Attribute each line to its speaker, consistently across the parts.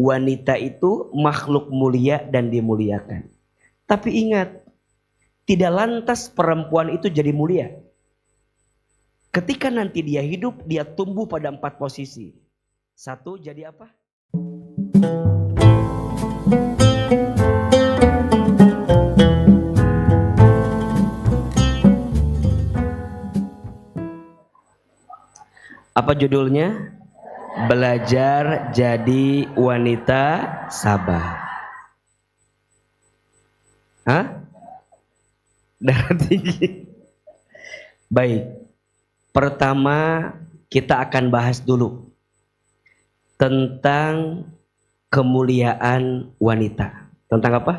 Speaker 1: Wanita itu makhluk mulia dan dimuliakan. Tapi ingat, tidak lantas perempuan itu jadi mulia. Ketika nanti dia hidup, dia tumbuh pada 4 posisi. 1, jadi apa? Apa judulnya? Belajar jadi wanita sabar. Hah? Darah tinggi. Baik. Pertama kita akan bahas dulu tentang kemuliaan wanita. Tentang apa?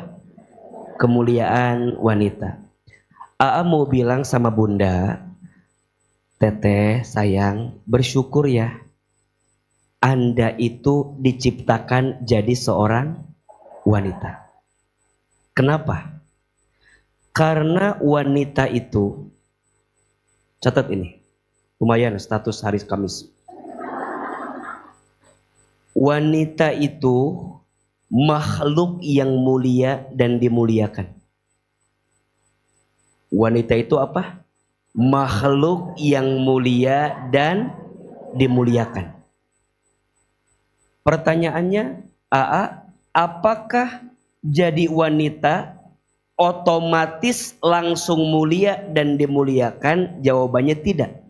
Speaker 1: Kemuliaan wanita. Aa mau bilang sama bunda, teteh sayang, bersyukur ya, Anda itu diciptakan jadi seorang wanita. Kenapa? Karena wanita itu, catat ini, lumayan status hari Kamis. Wanita itu makhluk yang mulia dan dimuliakan. Wanita itu apa? Makhluk yang mulia dan dimuliakan. Pertanyaannya, apakah jadi wanita otomatis langsung mulia dan dimuliakan? Jawabannya tidak.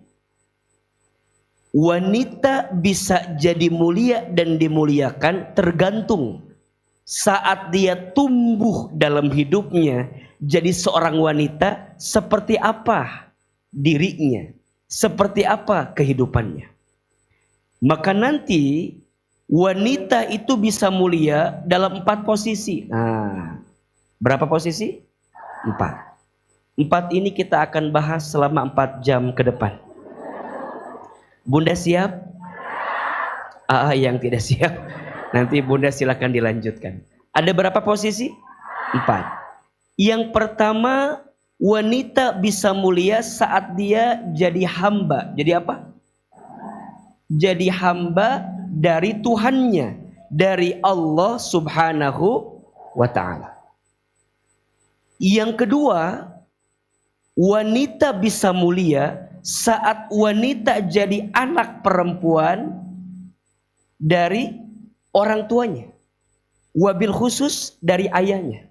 Speaker 1: Wanita bisa jadi mulia dan dimuliakan tergantung saat dia tumbuh dalam hidupnya jadi seorang wanita, seperti apa dirinya, seperti apa kehidupannya. Maka nanti wanita itu bisa mulia dalam 4 posisi. Nah, berapa posisi? 4. 4 ini kita akan bahas selama 4 jam ke depan. Bunda siap? Yang tidak siap, nanti bunda silakan dilanjutkan. Ada berapa posisi? 4. Yang pertama, wanita bisa mulia saat dia jadi hamba. Jadi apa? Jadi hamba dari Tuhannya, dari Allah Subhanahu wa ta'ala. Yang kedua, wanita bisa mulia saat wanita jadi anak perempuan dari orang tuanya, wabil khusus dari ayahnya.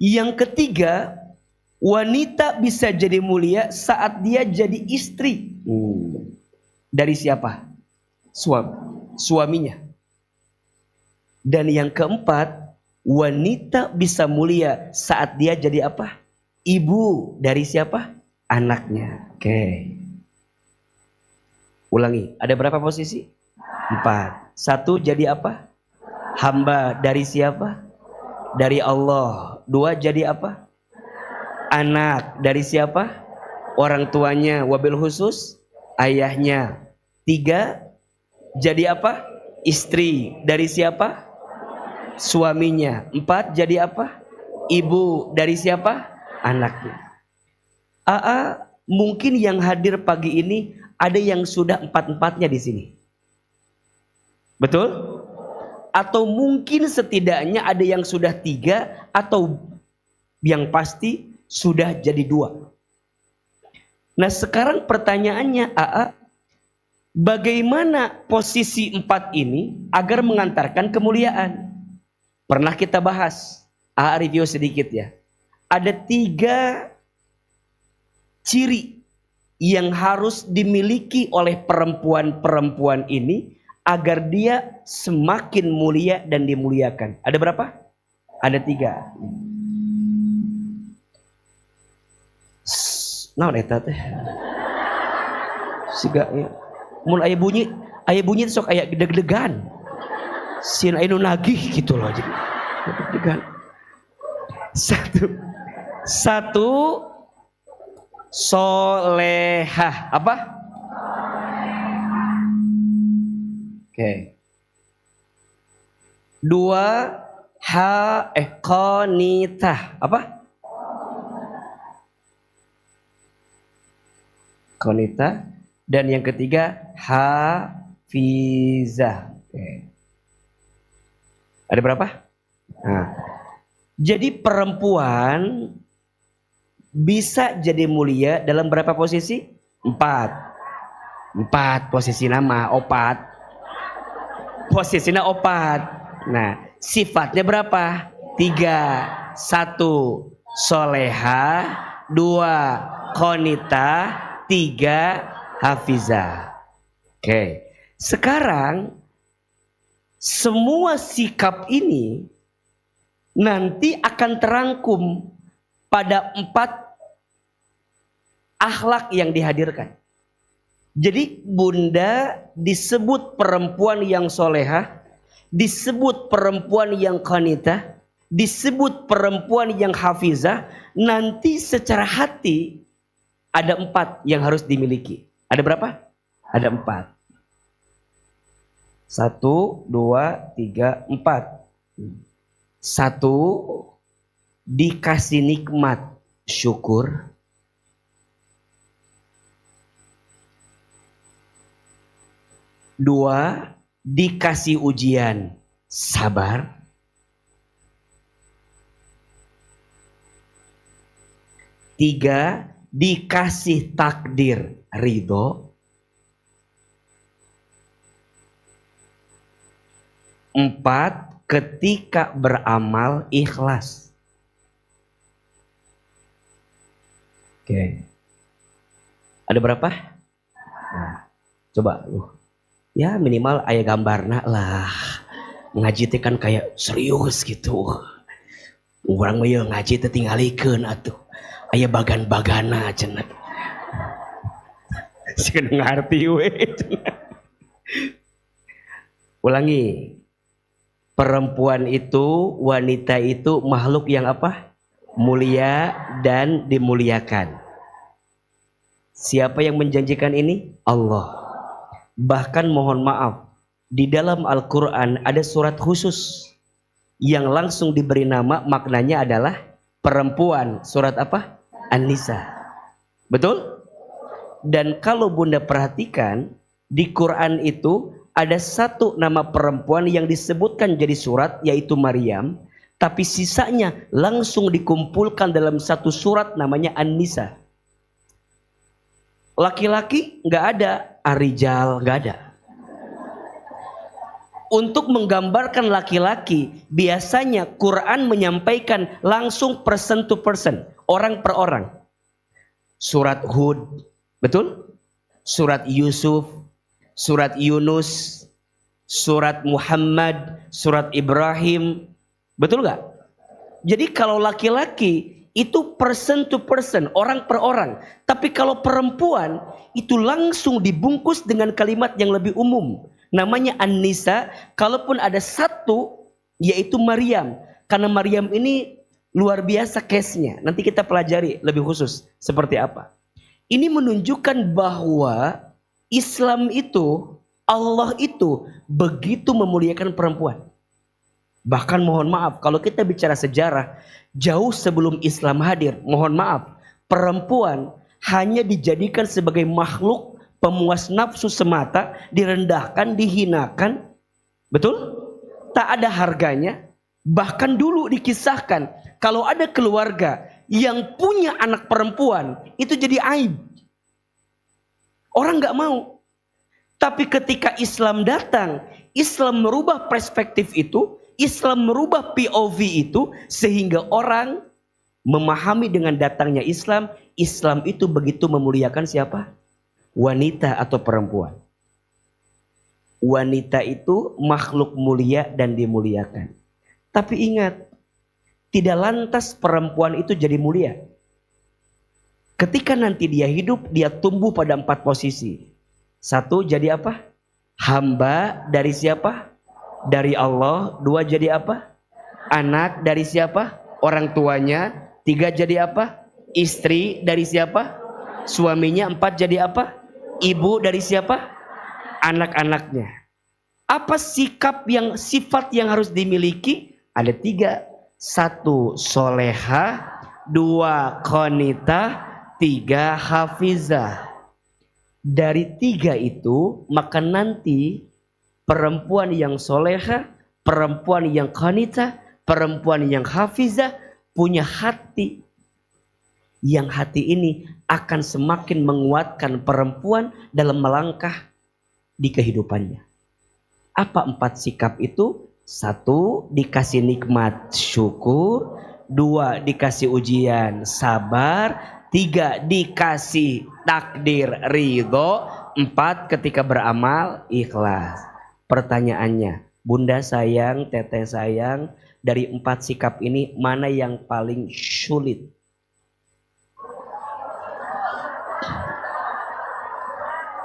Speaker 1: Yang ketiga, wanita bisa jadi mulia saat dia jadi istri. Dari siapa? Suaminya. Dan yang keempat, wanita bisa mulia saat dia jadi apa? Ibu dari siapa? Anaknya. Oke. Ulangi, ada berapa posisi? 4. 1 jadi apa? Hamba dari siapa? Dari Allah. 2 jadi apa? Anak dari siapa? Orang tuanya, wabil khusus ayahnya. 3 jadi apa? Istri dari siapa? Suaminya. 4 jadi apa? Ibu dari siapa? Anaknya. Mungkin yang hadir pagi ini ada yang sudah 4-4-nya di sini. Betul? Atau mungkin setidaknya ada yang sudah 3, atau yang pasti sudah jadi 2. Nah sekarang pertanyaannya, bagaimana posisi 4 ini agar mengantarkan kemuliaan? Pernah kita bahas, review sedikit ya. Ada 3 ciri yang harus dimiliki oleh perempuan-perempuan ini agar dia semakin mulia dan dimuliakan. Ada berapa? Ada 3. Naon eta teh? Siga ya. Mun aya bunyi sok aya deg-degan. Sieun aya nu nagih gitu loh jadi. Deg-degan. 1 solehah. Apa? Oke. 2 qanitah. Apa? Qanitah. Dan yang ketiga hafizah. Ada berapa? Nah, jadi perempuan bisa jadi mulia dalam berapa posisi? 4 posisi nama, opat. Posisinya opat. Nah, sifatnya berapa? 3. 1. Soleha. 2. Qonita. 3. Hafizah. Oke. Sekarang semua sikap ini nanti akan terangkum pada 4 akhlak yang dihadirkan. Jadi bunda disebut perempuan yang solehah, disebut perempuan yang qanitah, disebut perempuan yang hafizah. Nanti secara hati ada 4 yang harus dimiliki. Ada berapa? Ada 4. 1, 2, 3, 4. 1. Dikasih nikmat, syukur. 2. Dikasih ujian, sabar. 3. Dikasih takdir, ridho. 4. Ketika beramal, ikhlas. Oke. Ada berapa? Nah, coba lu. Ya minimal aya gambarna lah. Ngaji teh kan kayak serius gitu. Urang mah ye ngaji teh tingalikeun atuh. Aya bagan-bagana cenah. Sieun ngarti we. Ulangi. Perempuan itu, wanita itu makhluk yang apa? Mulia dan dimuliakan. Siapa yang menjanjikan ini? Allah. Bahkan mohon maaf, di dalam Al-Quran ada surat khusus yang langsung diberi nama, maknanya adalah perempuan. Surat apa? An-Nisa. Betul? Dan kalau bunda perhatikan, di Quran itu ada 1 nama perempuan yang disebutkan jadi surat, yaitu Maryam. Tapi sisanya langsung dikumpulkan dalam 1 surat namanya An-Nisa. Laki-laki nggak ada, Ar-Rijal nggak ada. Untuk menggambarkan laki-laki, biasanya Quran menyampaikan langsung person to person, orang per orang. Surat Hud, betul? Surat Yusuf, surat Yunus, surat Muhammad, surat Ibrahim, betul nggak? Jadi kalau laki-laki itu person to person, orang per orang. Tapi kalau perempuan itu langsung dibungkus dengan kalimat yang lebih umum. Namanya An-Nisa. Kalaupun ada 1 yaitu Maryam. Karena Maryam ini luar biasa case-nya. Nanti kita pelajari lebih khusus seperti apa. Ini menunjukkan bahwa Islam itu, Allah itu begitu memuliakan perempuan. Bahkan mohon maaf, kalau kita bicara sejarah, jauh sebelum Islam hadir, mohon maaf, perempuan hanya dijadikan sebagai makhluk pemuas nafsu semata, direndahkan, dihinakan. Betul? Tak ada harganya. Bahkan dulu dikisahkan, kalau ada keluarga yang punya anak perempuan, itu jadi aib. Orang gak mau. Tapi ketika Islam datang, Islam merubah perspektif itu, Islam merubah POV itu, sehingga orang memahami dengan datangnya Islam, Islam itu begitu memuliakan siapa? Wanita atau perempuan. Wanita itu makhluk mulia dan dimuliakan. Tapi ingat, tidak lantas perempuan itu jadi mulia. Ketika nanti dia hidup, dia tumbuh pada 4 posisi. 1, jadi apa? Hamba dari siapa? Dari Allah. 2, jadi apa? Anak dari siapa? Orang tuanya. 3, jadi apa? Istri dari siapa? Suaminya. 4, jadi apa? Ibu dari siapa? Anak-anaknya. Apa sifat yang harus dimiliki? Ada 3. 1, soleha. 2, qanitah. 3, hafizah. Dari 3 itu, maka nanti perempuan yang soleha Perempuan yang qanitah, perempuan yang hafizah, punya hati. Yang hati ini akan semakin menguatkan perempuan dalam melangkah di kehidupannya. Apa 4 sikap itu? 1, dikasih nikmat syukur. 2, dikasih ujian sabar. 3, dikasih takdir ridho. 4, ketika beramal ikhlas. Pertanyaannya, Bunda sayang, Teteh sayang, dari 4 sikap ini mana yang paling sulit?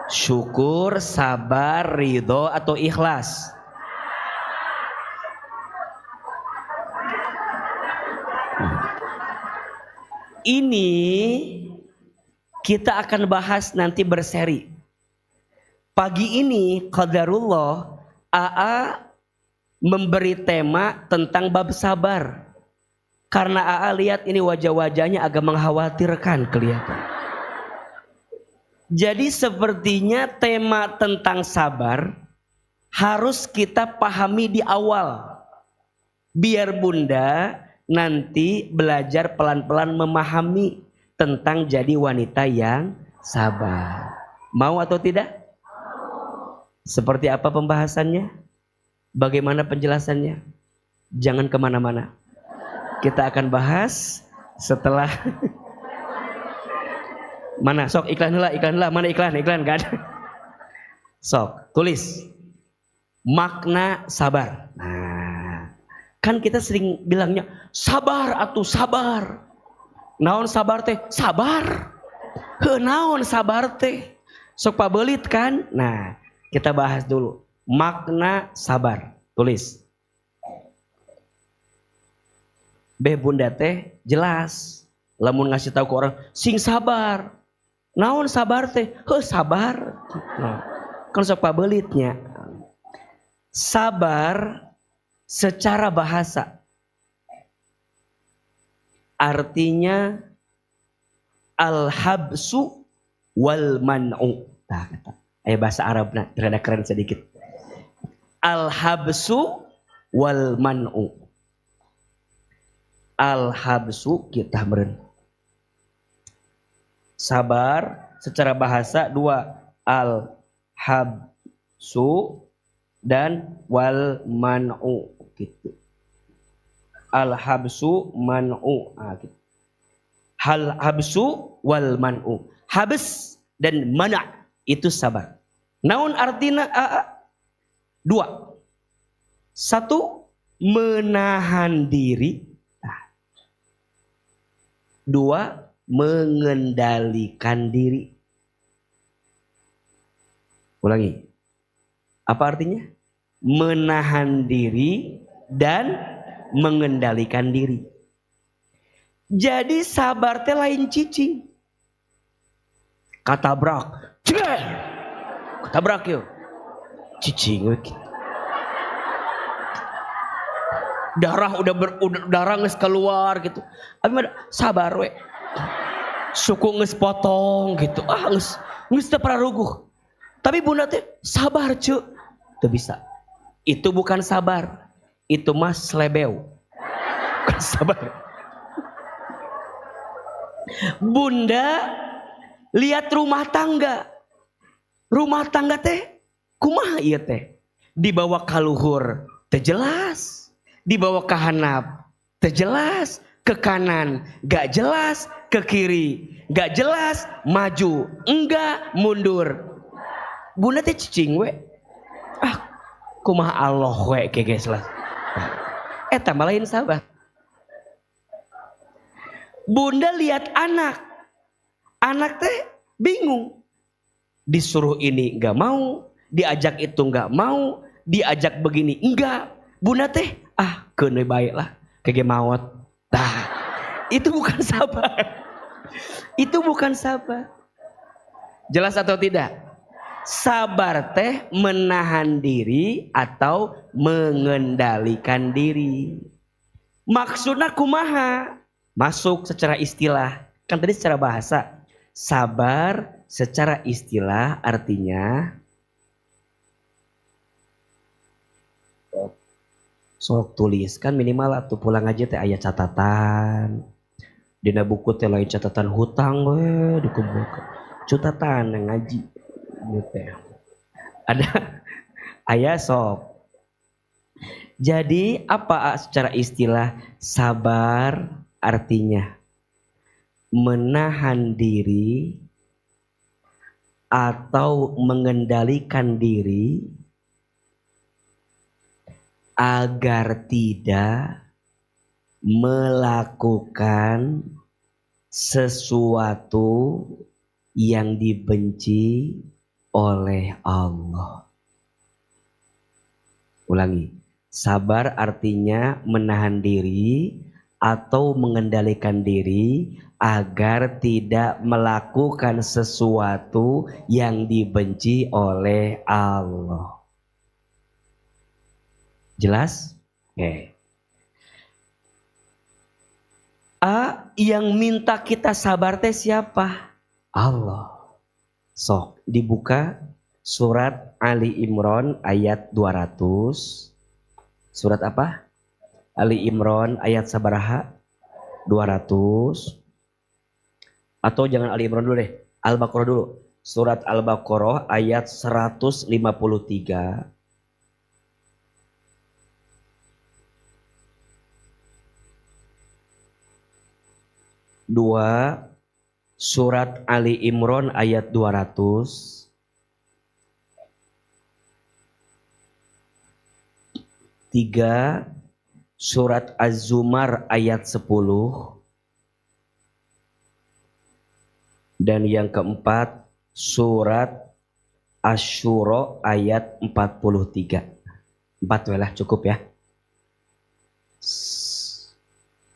Speaker 1: Syukur, sabar, ridho, atau ikhlas? Ini kita akan bahas nanti berseri. Pagi ini qadarullah AA memberi tema tentang bab sabar. Karena AA lihat ini wajah-wajahnya agak mengkhawatirkan kelihatan. Jadi sepertinya tema tentang sabar harus kita pahami di awal. Biar Bunda nanti belajar pelan-pelan memahami tentang jadi wanita yang sabar. Mau atau tidak? Seperti apa pembahasannya? Bagaimana penjelasannya? Jangan kemana-mana. Kita akan bahas setelah... Mana sok iklan lah, mana iklan gak ada. Sok tulis makna sabar. Nah, kan kita sering bilangnya sabar atuh sabar. Naon sabar teh? Sabar. Naon sabar teh? Sok pabelit kan? Nah, kita bahas dulu makna sabar. Tulis. Bunda teh jelas. Lamun ngasih tahu ke orang sing sabar. Naon sabar teh? Sabar. Nah, kan sok pabelitnya. Sabar secara bahasa artinya al-habsu wal man'u. Nah, kata. Bahasa Arabnya rada keren sedikit. Al-habsu wal man'u. Al-habsu kita meren. Sabar secara bahasa 2, al-habsu dan wal man'u gitu. Al-habsu man'u gitu. Habsu wal man'u. Habs dan mana' itu sabar. Naon artina 2. 1, menahan diri. 2, mengendalikan diri. Ulangi. Apa artinya? Menahan diri dan mengendalikan diri. Jadi sabar teh lain cicing. Katabrak. Cek. Katabrak yuk. Cicing gitu. Darah udah darah geus keluar gitu. Abi sabar we. Suku geus potong gitu. Geus teu praruguh. Tapi Bunda teh sabar cu. Teu bisa. Itu bukan sabar. Itu mah slebeu. Bukan sabar. Bunda lihat rumah tangga. Rumah tangga teh kumaha ieu teh? Dibawa ka luhur teu jelas. Dibawa ke handap teu jelas. Ke kanan gak jelas, ke kiri gak jelas, maju enggak, mundur. Bunda teh cicing we. Kumaha Allah we geges lah. Eta mah lain sabar. Bunda lihat anak. Anak teh bingung. Disuruh ini gak mau, diajak itu gak mau, diajak begini enggak. Bunda teh keun we bae lah, kege maot. Nah, itu bukan sabar. Itu bukan sabar. Jelas atau tidak? Sabar teh menahan diri atau mengendalikan diri. Maksudnya kumaha? Masuk secara istilah. Kan tadi secara bahasa. Sabar secara istilah artinya Sok tulis kan minimal atuh pulang aja teh aya catatan. Dina buku teh lain catatan hutang we dikumpulkan. Catatan ngaji gitu ya. Ada aya sok. Jadi apa secara istilah sabar artinya menahan diri atau mengendalikan diri agar tidak melakukan sesuatu yang dibenci oleh Allah. Ulangi. Sabar artinya menahan diri atau mengendalikan diri agar tidak melakukan sesuatu yang dibenci oleh Allah. Jelas? Oke. Yang minta kita sabar teh siapa? Allah. Sok dibuka surat Ali Imran ayat 200. Surat apa? Ali Imran ayat sabaraha? 200. Atau jangan Ali Imran dulu deh. Al-Baqarah dulu. Surat Al-Baqarah ayat 153. 2. Surat Ali Imran ayat 200. 3. Surat Az-Zumar ayat 10. Dan yang keempat surat Asy-Syura ayat 43. 4 lah cukup ya.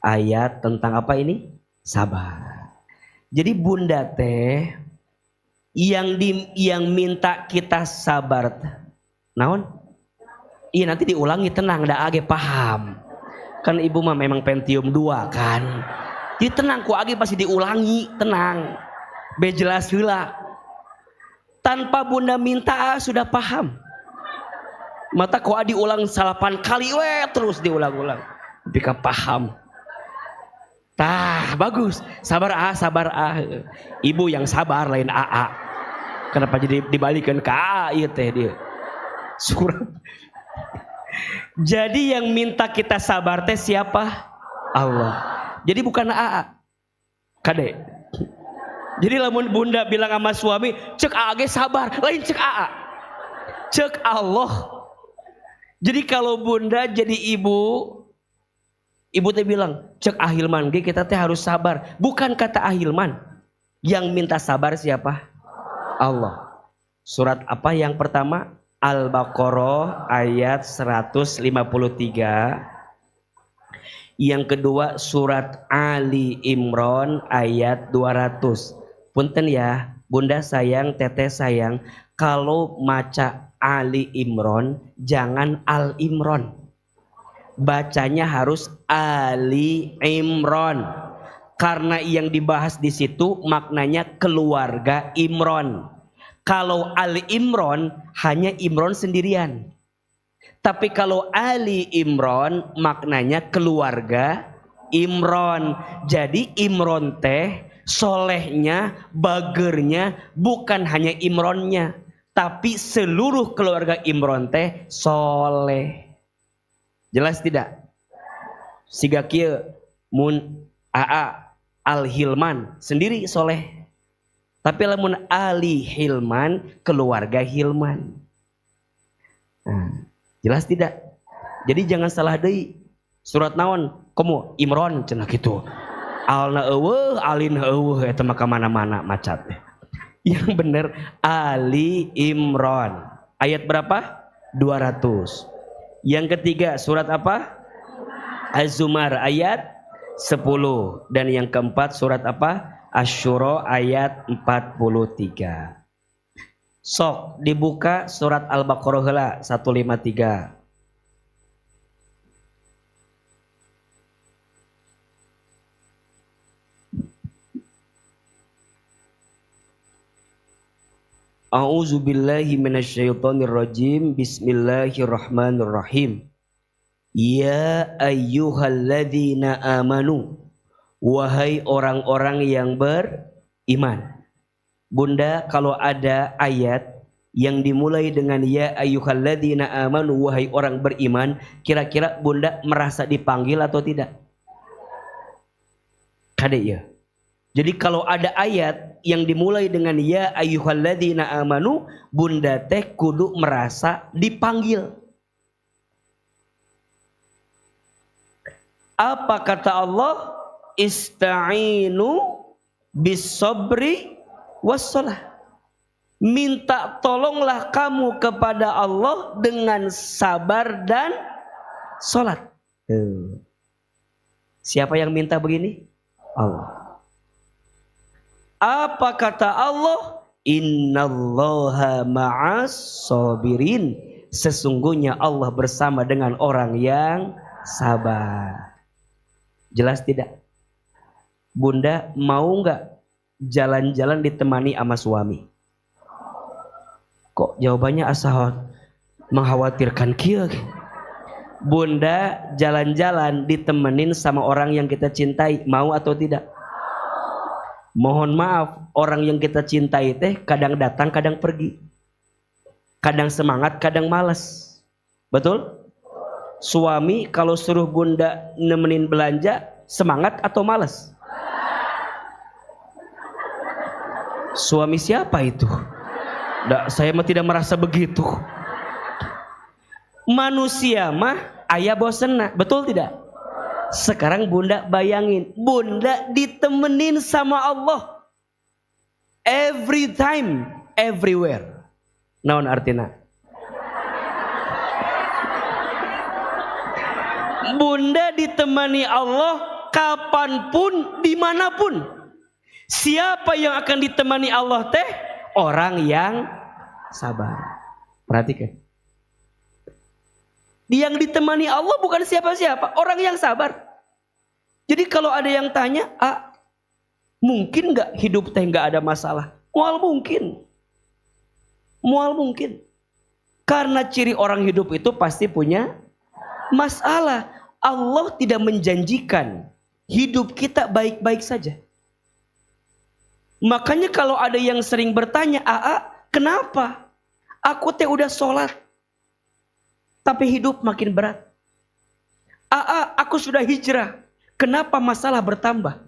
Speaker 1: Ayat tentang apa ini? Sabar. Jadi bunda teh yang minta kita sabar naon? Iya nanti diulangi tenang dah age paham. Kan ibu mah memang Pentium 2 kan. Jadi tenang ku age pasti diulangi, tenang. Be jelas heula. Tanpa bunda minta sudah paham. Mata ku diulang 8 kali we terus diulang-ulang. Bika paham. Tah bagus. Sabar sabar Ibu yang sabar lain AA. Kenapa jadi dibalikan ke AA ieu teh dia. Surat. Jadi yang minta kita sabar teh siapa? Allah. Jadi bukan AA. Kade. Jadi lamun bunda bilang sama suami, cek AA ge sabar, lain cek AA. Cek Allah. Jadi kalau bunda jadi ibu teh bilang, cek Ahilman ge kita teh harus sabar. Bukan kata Ahilman. Yang minta sabar siapa? Allah. Surat apa yang pertama? Al-Baqarah ayat 153. Yang kedua surat Ali Imran ayat 200. Punten ya, bunda sayang, teteh sayang, kalau maca Ali Imran jangan Al Imran. Bacanya harus Ali Imran. Karena yang dibahas di situ maknanya keluarga Imran. Kalau Ali Imran hanya Imran sendirian. Tapi kalau Ali Imran maknanya keluarga Imran. Jadi Imran teh solehnya, bagernya bukan hanya Imrannya. Tapi seluruh keluarga Imran teh soleh. Jelas tidak? Siga kieu mun AA Al-Hilman sendiri soleh. Tapi lamun Ali Hilman keluarga Hilman. Nah, jelas tidak? Jadi jangan salah deui. Surat naon? Komo Imran cenah kitu. Alna eueuh, alin eueuh eta mah ka mana-mana macat. Yang bener Ali Imran. Ayat berapa? 200. Yang ketiga surat apa? Az-Zumar ayat 10. Dan yang keempat surat apa? Asy-Syura ayat 43. Sok dibuka surat Al-Baqarah heula 153. A'udzu billahi minasyaitonir rajim. Bismillahirrahmanirrahim. Ya ayyuhalladzina amanu, wahai orang-orang yang beriman. Bunda, kalau ada ayat yang dimulai dengan ya ayyuhalladzina amanu, wahai orang beriman, kira-kira Bunda merasa dipanggil atau tidak? Kada ya. Jadi kalau ada ayat yang dimulai dengan ya ayyuhalladzina amanu, Bunda teh kudu merasa dipanggil. Apa kata Allah? Ista'inu bis-sabri was-shalah. Minta tolonglah kamu kepada Allah dengan sabar dan salat. Siapa yang minta begini? Allah. Apa kata Allah? Innallaha ma'as sabirin. Sesungguhnya Allah bersama dengan orang yang sabar. Jelas tidak? Bunda mau nggak jalan-jalan ditemani sama suami? Kok jawabannya asal mengkhawatirkan kia? Bunda jalan-jalan ditemenin sama orang yang kita cintai, mau atau tidak? Mohon maaf, orang yang kita cintai teh kadang datang, kadang pergi. Kadang semangat, kadang malas. Betul? Suami kalau suruh Bunda nemenin belanja, semangat atau malas? Suami siapa itu? Saya mah tidak merasa begitu. Manusia mah aya bosenna, betul tidak? Sekarang Bunda bayangin, Bunda ditemenin sama Allah every time, everywhere. Naon artina? Bunda ditemani Allah kapanpun, dimanapun. Siapa yang akan ditemani Allah teh? Orang yang sabar. Perhatikan. Yang ditemani Allah bukan siapa-siapa, orang yang sabar. Jadi kalau ada yang tanya, mungkin nggak hidup teh nggak ada masalah? Mual mungkin. Mual mungkin. Karena ciri orang hidup itu pasti punya masalah. Allah tidak menjanjikan hidup kita baik-baik saja. Makanya kalau ada yang sering bertanya, kenapa? Aku teh udah sholat, tapi hidup makin berat. Aku sudah hijrah, kenapa masalah bertambah?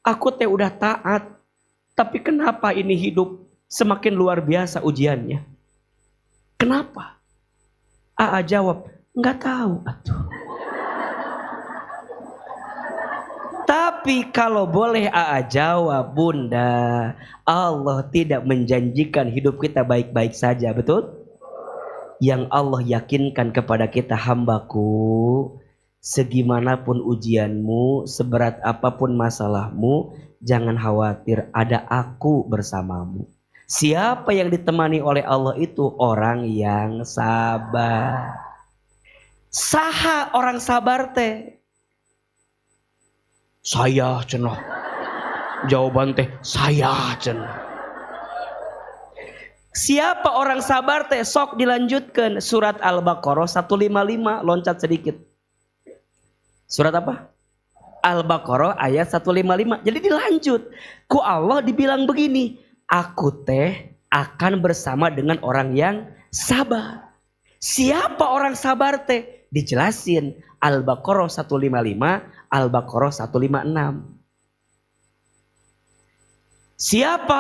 Speaker 1: Aku teh udah taat, tapi kenapa ini hidup semakin luar biasa ujiannya? Kenapa? Jawab, nggak tahu atuh. Tapi kalau boleh jawab, Bunda, Allah tidak menjanjikan hidup kita baik-baik saja, betul? Yang Allah yakinkan kepada kita, hambaku, segimanapun ujianmu, seberat apapun masalahmu, jangan khawatir, ada aku bersamamu. Siapa yang ditemani oleh Allah itu orang yang sabar. Saha orang sabar teh? Saya cenah. Jawaban teh saya cenah. Siapa orang sabar teh? Sok dilanjutkan surat Al-Baqarah 155, loncat sedikit. Surat apa? Al-Baqarah ayat 155. Jadi dilanjut. Ku Allah dibilang begini, aku teh akan bersama dengan orang yang sabar. Siapa orang sabar teh? Dijelasin Al-Baqarah 155, Al-Baqarah 156. Siapa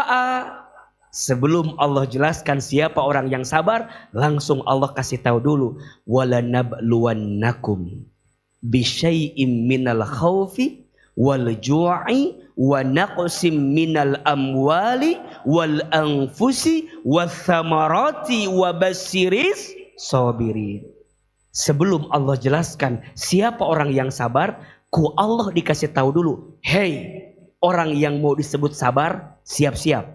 Speaker 1: Sebelum Allah jelaskan siapa orang yang sabar, langsung Allah kasih tahu dulu, walanabluwannakum bisyai'im minal khaufi wal ju'i wa naqsim minal amwali wal anfusi wath thamarati wa bassiris sabirin. Sebelum Allah jelaskan siapa orang yang sabar, ku Allah dikasih tahu dulu, hey, orang yang mau disebut sabar, siap-siap.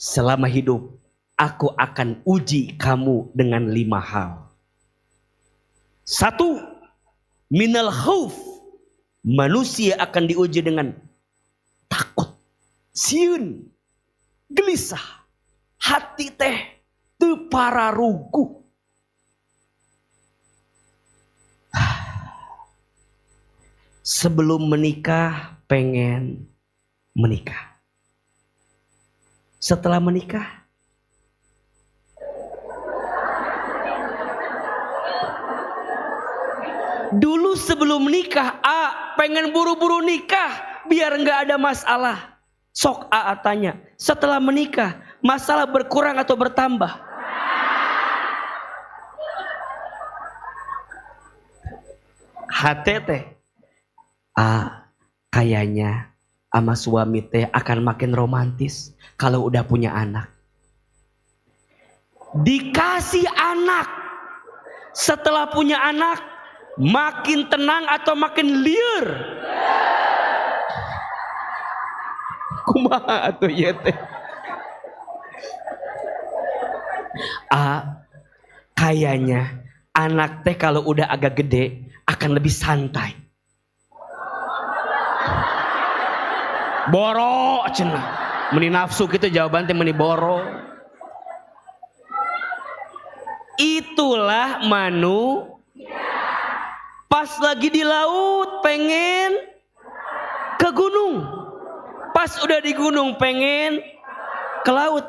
Speaker 1: Selama hidup, aku akan uji kamu dengan 5 hal. 1, minal khauf. Manusia akan diuji dengan takut, sieun, gelisah, hati teh teu pararugu. Sebelum menikah pengen menikah. Setelah menikah dulu sebelum nikah pengen buru-buru nikah biar nggak ada masalah. Sok tanya, setelah menikah masalah berkurang atau bertambah? HTT kayaknya sama suami teh akan makin romantis kalau udah punya anak. Dikasih anak, setelah punya anak makin tenang atau makin liar? Kumaha atuh ieu teh? Kayaknya anak teh kalau udah agak gede akan lebih santai. Boro cenah. Meni nafsu gitu jawaban teh meni boro. Itulah pas lagi di laut pengen ke gunung. Pas udah di gunung pengen ke laut.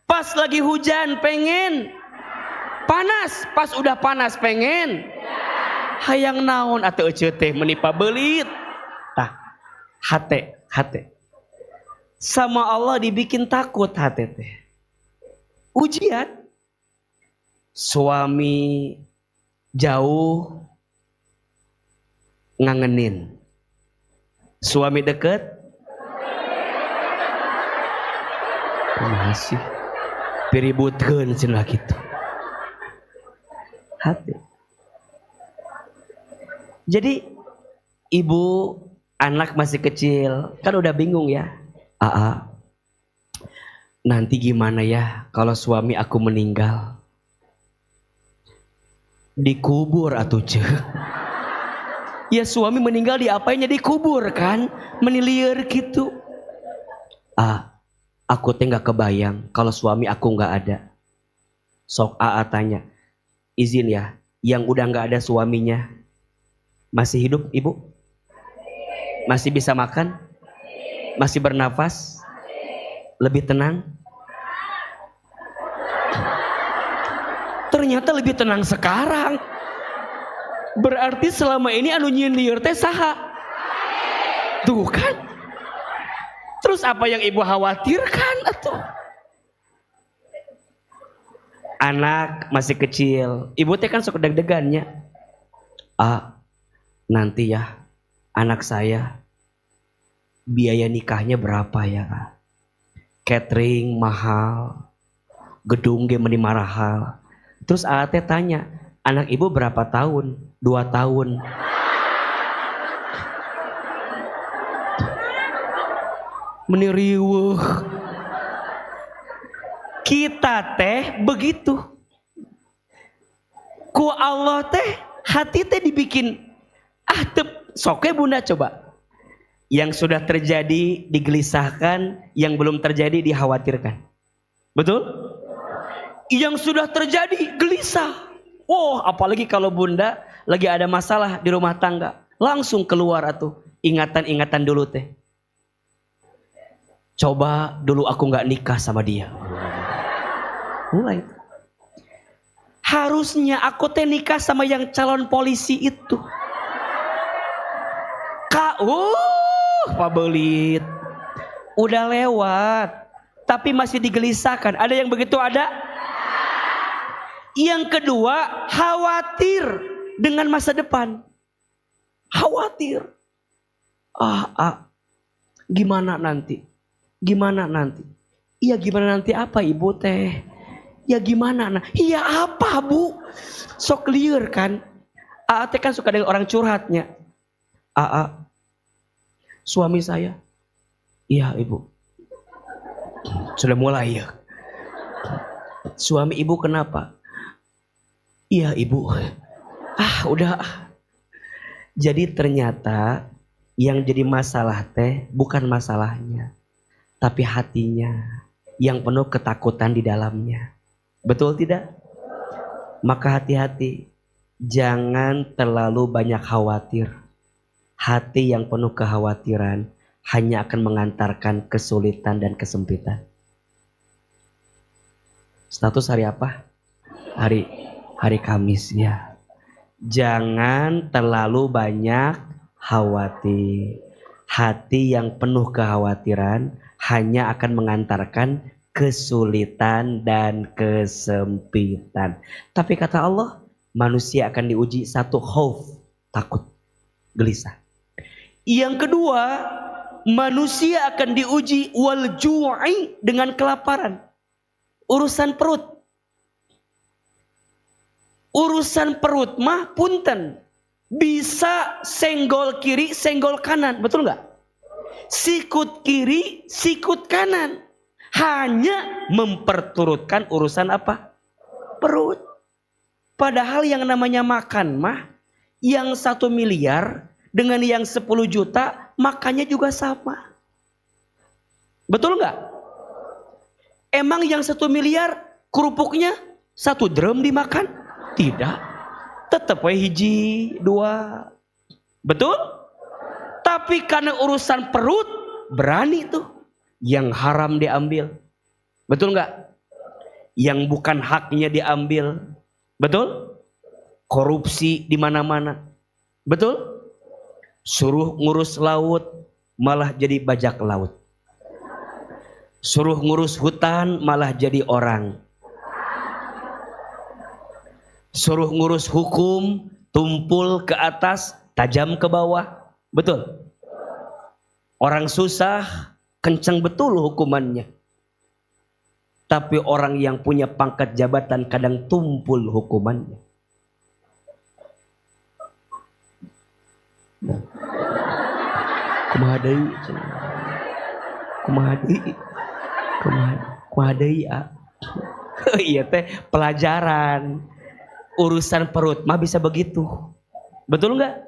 Speaker 1: Pas lagi hujan pengen panas. Pas udah panas pengen hayang naon atuh eceut teh meuni pabelit. Tah, hate. Sama Allah dibikin takut hate teh. Ujian. Suami jauh ngangenin, suami deket masih piributkeun cenah kitu. Hati. Jadi ibu anak masih kecil kan udah bingung ya. Nanti gimana ya kalau suami aku meninggal? Dikubur atuh ceh. Ya suami meninggal diapainnya dikubur kan? Meniliar gitu. Aku teh gak kebayang kalau suami aku gak ada. Sok tanya, izin ya, yang udah gak ada suaminya masih hidup ibu? Masih bisa makan? Masih bernafas? Lebih tenang? Ternyata lebih tenang sekarang. Berarti selama ini anu nyindir teh saha? Tuh kan. Terus apa yang ibu khawatirkan atuh? Anak masih kecil, ibu teh kan suka deg-degannya. Nanti ya anak saya biaya nikahnya berapa ya? Catering mahal, gedung ge meni mahal. Terus teh tanya, anak ibu berapa tahun? 2 tahun. Meniriweuh. Kita teh begitu. Ku Allah teh hati teh dibikin sok bunda coba. Yang sudah terjadi digelisahkan, yang belum terjadi dikhawatirkan. Betul? Yang sudah terjadi gelisah. Apalagi kalau bunda lagi ada masalah di rumah tangga, langsung keluar atuh ingatan-ingatan dulu teh. Coba dulu aku nggak nikah sama dia. Mulai. Harusnya aku teh nikah sama yang calon polisi itu. Pabelit. Udah lewat, tapi masih digelisahkan. Ada yang begitu ada? Yang kedua, khawatir dengan masa depan. Khawatir. Gimana nanti? Gimana nanti? Iya gimana nanti apa ibu teh? Ya gimana? Iya apa bu? Sok clear kan? Teh kan suka dengan orang curhatnya. Suami saya. Iya ibu. Sudah mulai ya. Suami ibu kenapa? Iya ibu. Udah. Jadi ternyata yang jadi masalah teh bukan masalahnya, tapi hatinya yang penuh ketakutan di dalamnya. Betul tidak? Maka hati-hati. Jangan terlalu banyak khawatir. hati yang penuh kekhawatiran hanya akan mengantarkan kesulitan dan kesempitan. Status hari apa? Hari Kamis ya. Jangan terlalu banyak khawatir. Hati yang penuh kekhawatiran hanya akan mengantarkan kesulitan dan kesempitan. Tapi kata Allah, manusia akan diuji satu, khauf, takut, gelisah. Yang kedua, manusia akan diuji wal ju'i, dengan kelaparan. Urusan perut. Urusan perut mah punten. Bisa senggol kiri, senggol kanan. Betul nggak? Sikut kiri, sikut kanan. Hanya memperturutkan urusan apa? Perut. Padahal yang namanya makan mah, yang 1 miliar dengan yang 10 juta makannya juga sama. Betul nggak? Emang yang 1 miliar kerupuknya 1 drum dimakan? Tidak. Tetap hiji, 2. Betul? Tapi karena urusan perut berani tuh yang haram diambil. Betul nggak? Yang bukan haknya diambil. Betul? Korupsi di mana-mana. Betul? Suruh ngurus laut malah jadi bajak laut. Suruh ngurus hutan malah jadi orang. Suruh ngurus hukum tumpul ke atas, tajam ke bawah. Betul? Orang susah kencang betul hukumannya. Tapi orang yang punya pangkat jabatan kadang tumpul hukumannya. Kumaha deui ya. Iya teh pelajaran. Urusan perut mah bisa begitu. Betul enggak?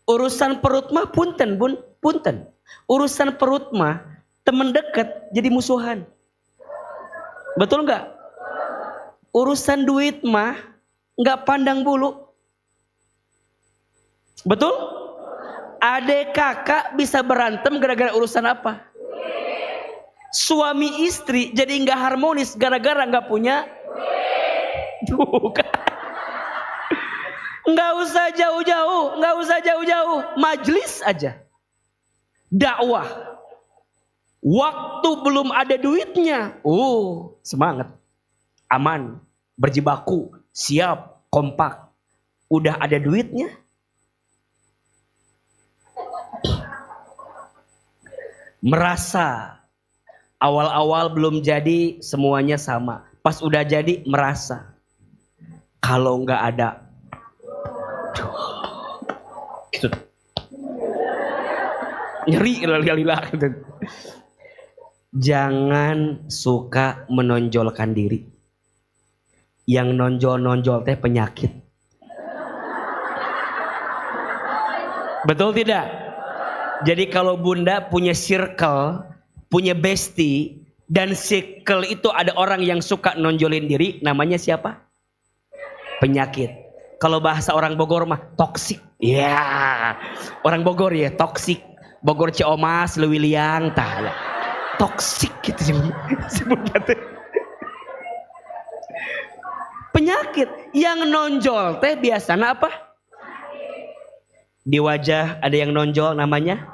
Speaker 1: Urusan perut mah punten bun, punten. Urusan perut mah teman dekat jadi musuhan. Betul enggak? Urusan duit mah enggak pandang bulu. Betul? Adik kakak bisa berantem gara-gara urusan apa? Suami istri jadi enggak harmonis gara-gara enggak punya. Enggak usah jauh-jauh, enggak usah jauh-jauh, majelis aja. Dakwah. Waktu belum ada duitnya, semangat, aman, berjibaku, siap, kompak. Udah ada duitnya, merasa awal-awal belum jadi semuanya sama. Pas udah jadi merasa. Kalau nggak ada, nyeri lila-lila. Jangan suka menonjolkan diri. Yang nonjol-nonjol teh penyakit. Betul tidak? Jadi kalau bunda punya circle, punya bestie, dan circle itu ada orang yang suka nonjolin diri, namanya siapa? Penyakit. Kalau bahasa orang Bogor mah toksik. Ya, orang Bogor ya toksik. Bogor Ciomas, Lewiliang, tah. Toksik gitu sebutnya. Penyakit yang nonjol teh biasanya apa? Di wajah ada yang nonjol namanya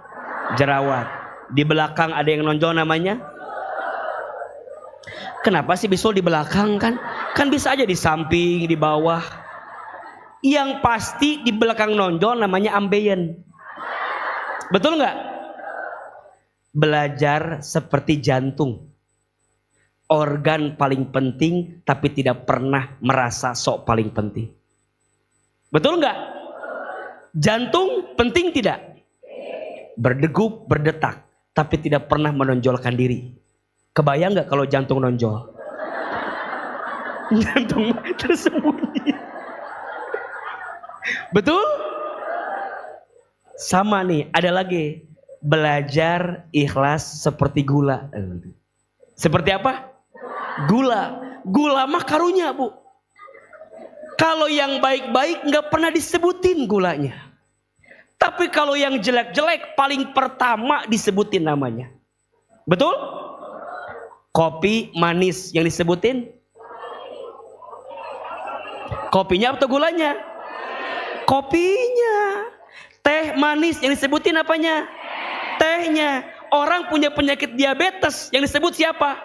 Speaker 1: jerawat. Di belakang ada yang nonjol namanya. Kenapa sih bisul di belakang kan? Kan bisa aja di samping, di bawah. Yang pasti di belakang nonjol namanya ambeien. Betul nggak? Belajar seperti jantung. Organ paling penting tapi tidak pernah merasa sok paling penting. Betul nggak? Jantung penting tidak? Berdegup, berdetak, tapi tidak pernah menonjolkan diri. Kebayang nggak kalau jantung nonjol? Jantung tersembunyi. Betul? Sama nih, ada lagi. Belajar ikhlas seperti gula. Seperti apa? Gula. Gula mah karunya, Bu. Kalau yang baik-baik nggak pernah disebutin gulanya. Tapi kalau yang jelek-jelek paling pertama disebutin namanya. Betul? Kopi manis yang disebutin. Kopinya atau gulanya? Kopinya. Teh manis yang disebutin apanya? Tehnya. Orang punya penyakit diabetes yang disebut siapa?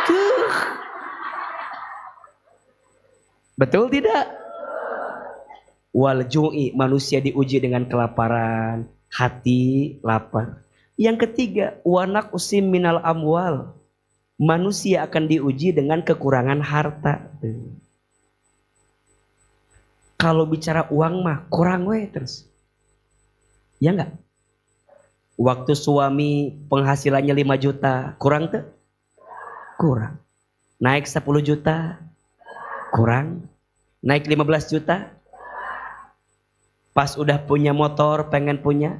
Speaker 1: Tuh. Betul tidak? Wal ju'i, manusia diuji dengan kelaparan, hati lapar. Yang ketiga, wanak usim minal amwal, manusia akan diuji dengan kekurangan harta. Kalau bicara uang mah kurang we terus. Ya enggak? Waktu suami penghasilannya 5 juta, kurang tuh? Kurang. Naik 10 juta, kurang. Naik 15 juta. Pas udah punya motor pengen punya.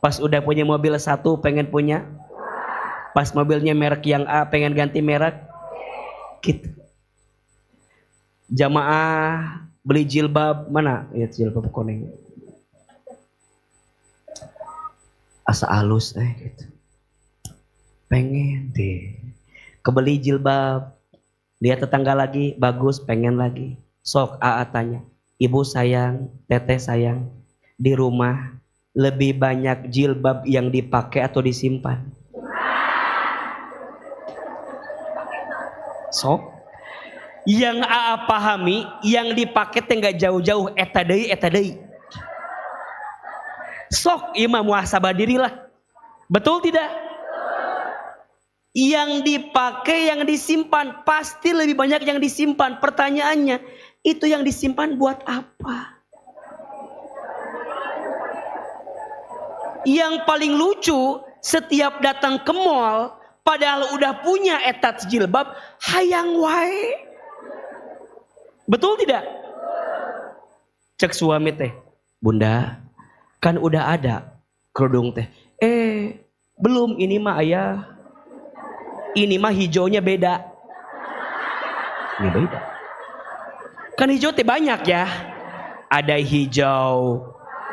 Speaker 1: Pas udah punya mobil 1 pengen punya. Pas mobilnya merek yang A pengen ganti merek. Gitu. Jamaah beli jilbab mana? Ya jilbab kuning. Asa halus gitu. Pengen deh. Kebeli jilbab. Lihat tetangga lagi bagus pengen lagi. Sok AA tanya. Ibu sayang, teteh sayang, di rumah lebih banyak jilbab yang dipakai atau disimpan? Sok, yang AA pahami, yang dipakai enggak jauh-jauh, eta deui. Sok, imam muhasabah dirilah. Betul tidak? Yang dipakai, yang disimpan, pasti lebih banyak yang disimpan. Pertanyaannya, itu yang disimpan buat apa? Yang paling lucu, setiap datang ke mall, padahal udah punya etat jilbab, hayang wae. Betul tidak? Cek suami teh, bunda, kan udah ada kerudung teh. Belum, ini mah ayah. Ini mah hijaunya beda. Ini beda. Kan hijau teh banyak ya. Ada hijau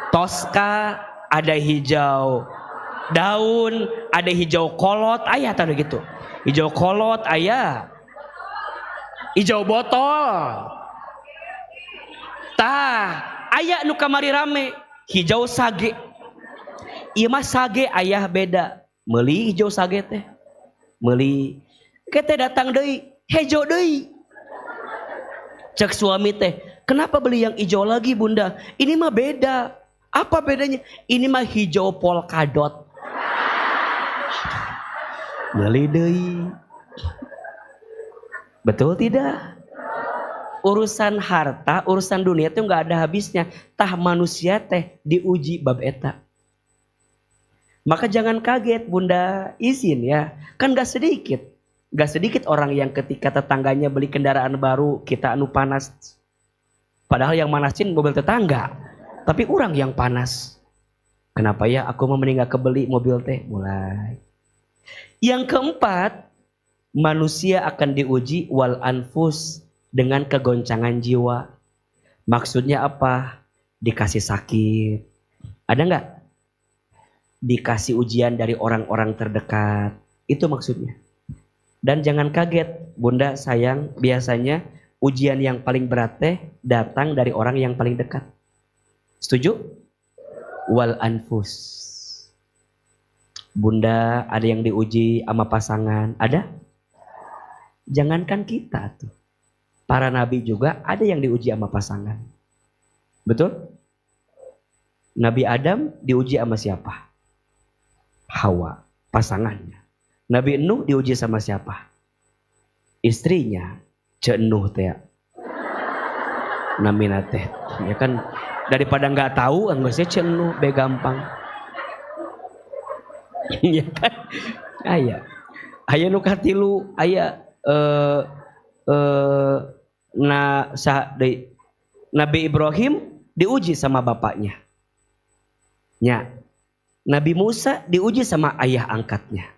Speaker 1: toska, ada hijau daun, ada hijau kolot, ayah tahu gitu. Hijau kolot, ayah. Hijau botol. Tah, ayah nu kamari rame, hijau sage. Ieu mah sage ayah beda. Meuli hijau sage teh. Meuli. Kita datang deui, hijau deui. Cek suami teh, kenapa beli yang hijau lagi bunda? Ini mah beda. Apa bedanya? Ini mah hijau polkadot. Beli deui. Betul tidak? Urusan harta, urusan dunia itu nggak ada habisnya. Tah manusia teh diuji bab eta. Maka jangan kaget bunda, izin ya. Kan gak sedikit. Gak sedikit orang yang ketika tetangganya beli kendaraan baru, kita anu panas. Padahal yang manasin mobil tetangga. Tapi orang yang panas. Kenapa ya aku mau mending gak kebeli mobil teh? Mulai. Yang keempat, manusia akan diuji wal anfus dengan kegoncangan jiwa. Maksudnya apa? Dikasih sakit. Ada gak? Dikasih ujian dari orang-orang terdekat. Itu maksudnya. Dan jangan kaget, bunda sayang, biasanya ujian yang paling berat teh datang dari orang yang paling dekat. Setuju? Wal anfus. Bunda ada yang diuji sama pasangan, ada? Jangankan kita tuh. Para nabi juga ada yang diuji sama pasangan. Betul? Nabi Adam diuji sama siapa? Hawa, pasangannya. Nabi Nuh diuji sama siapa? Istrinya, Cek Nuh teh. Namina teh. Ya kan daripada nggak tahu, enggak sih Cek Nuh be gampang. Ya kan? Aya nu katilu, aya Nabi Ibrahim diuji sama bapaknya. Ya. Nabi Musa diuji sama ayah angkatnya.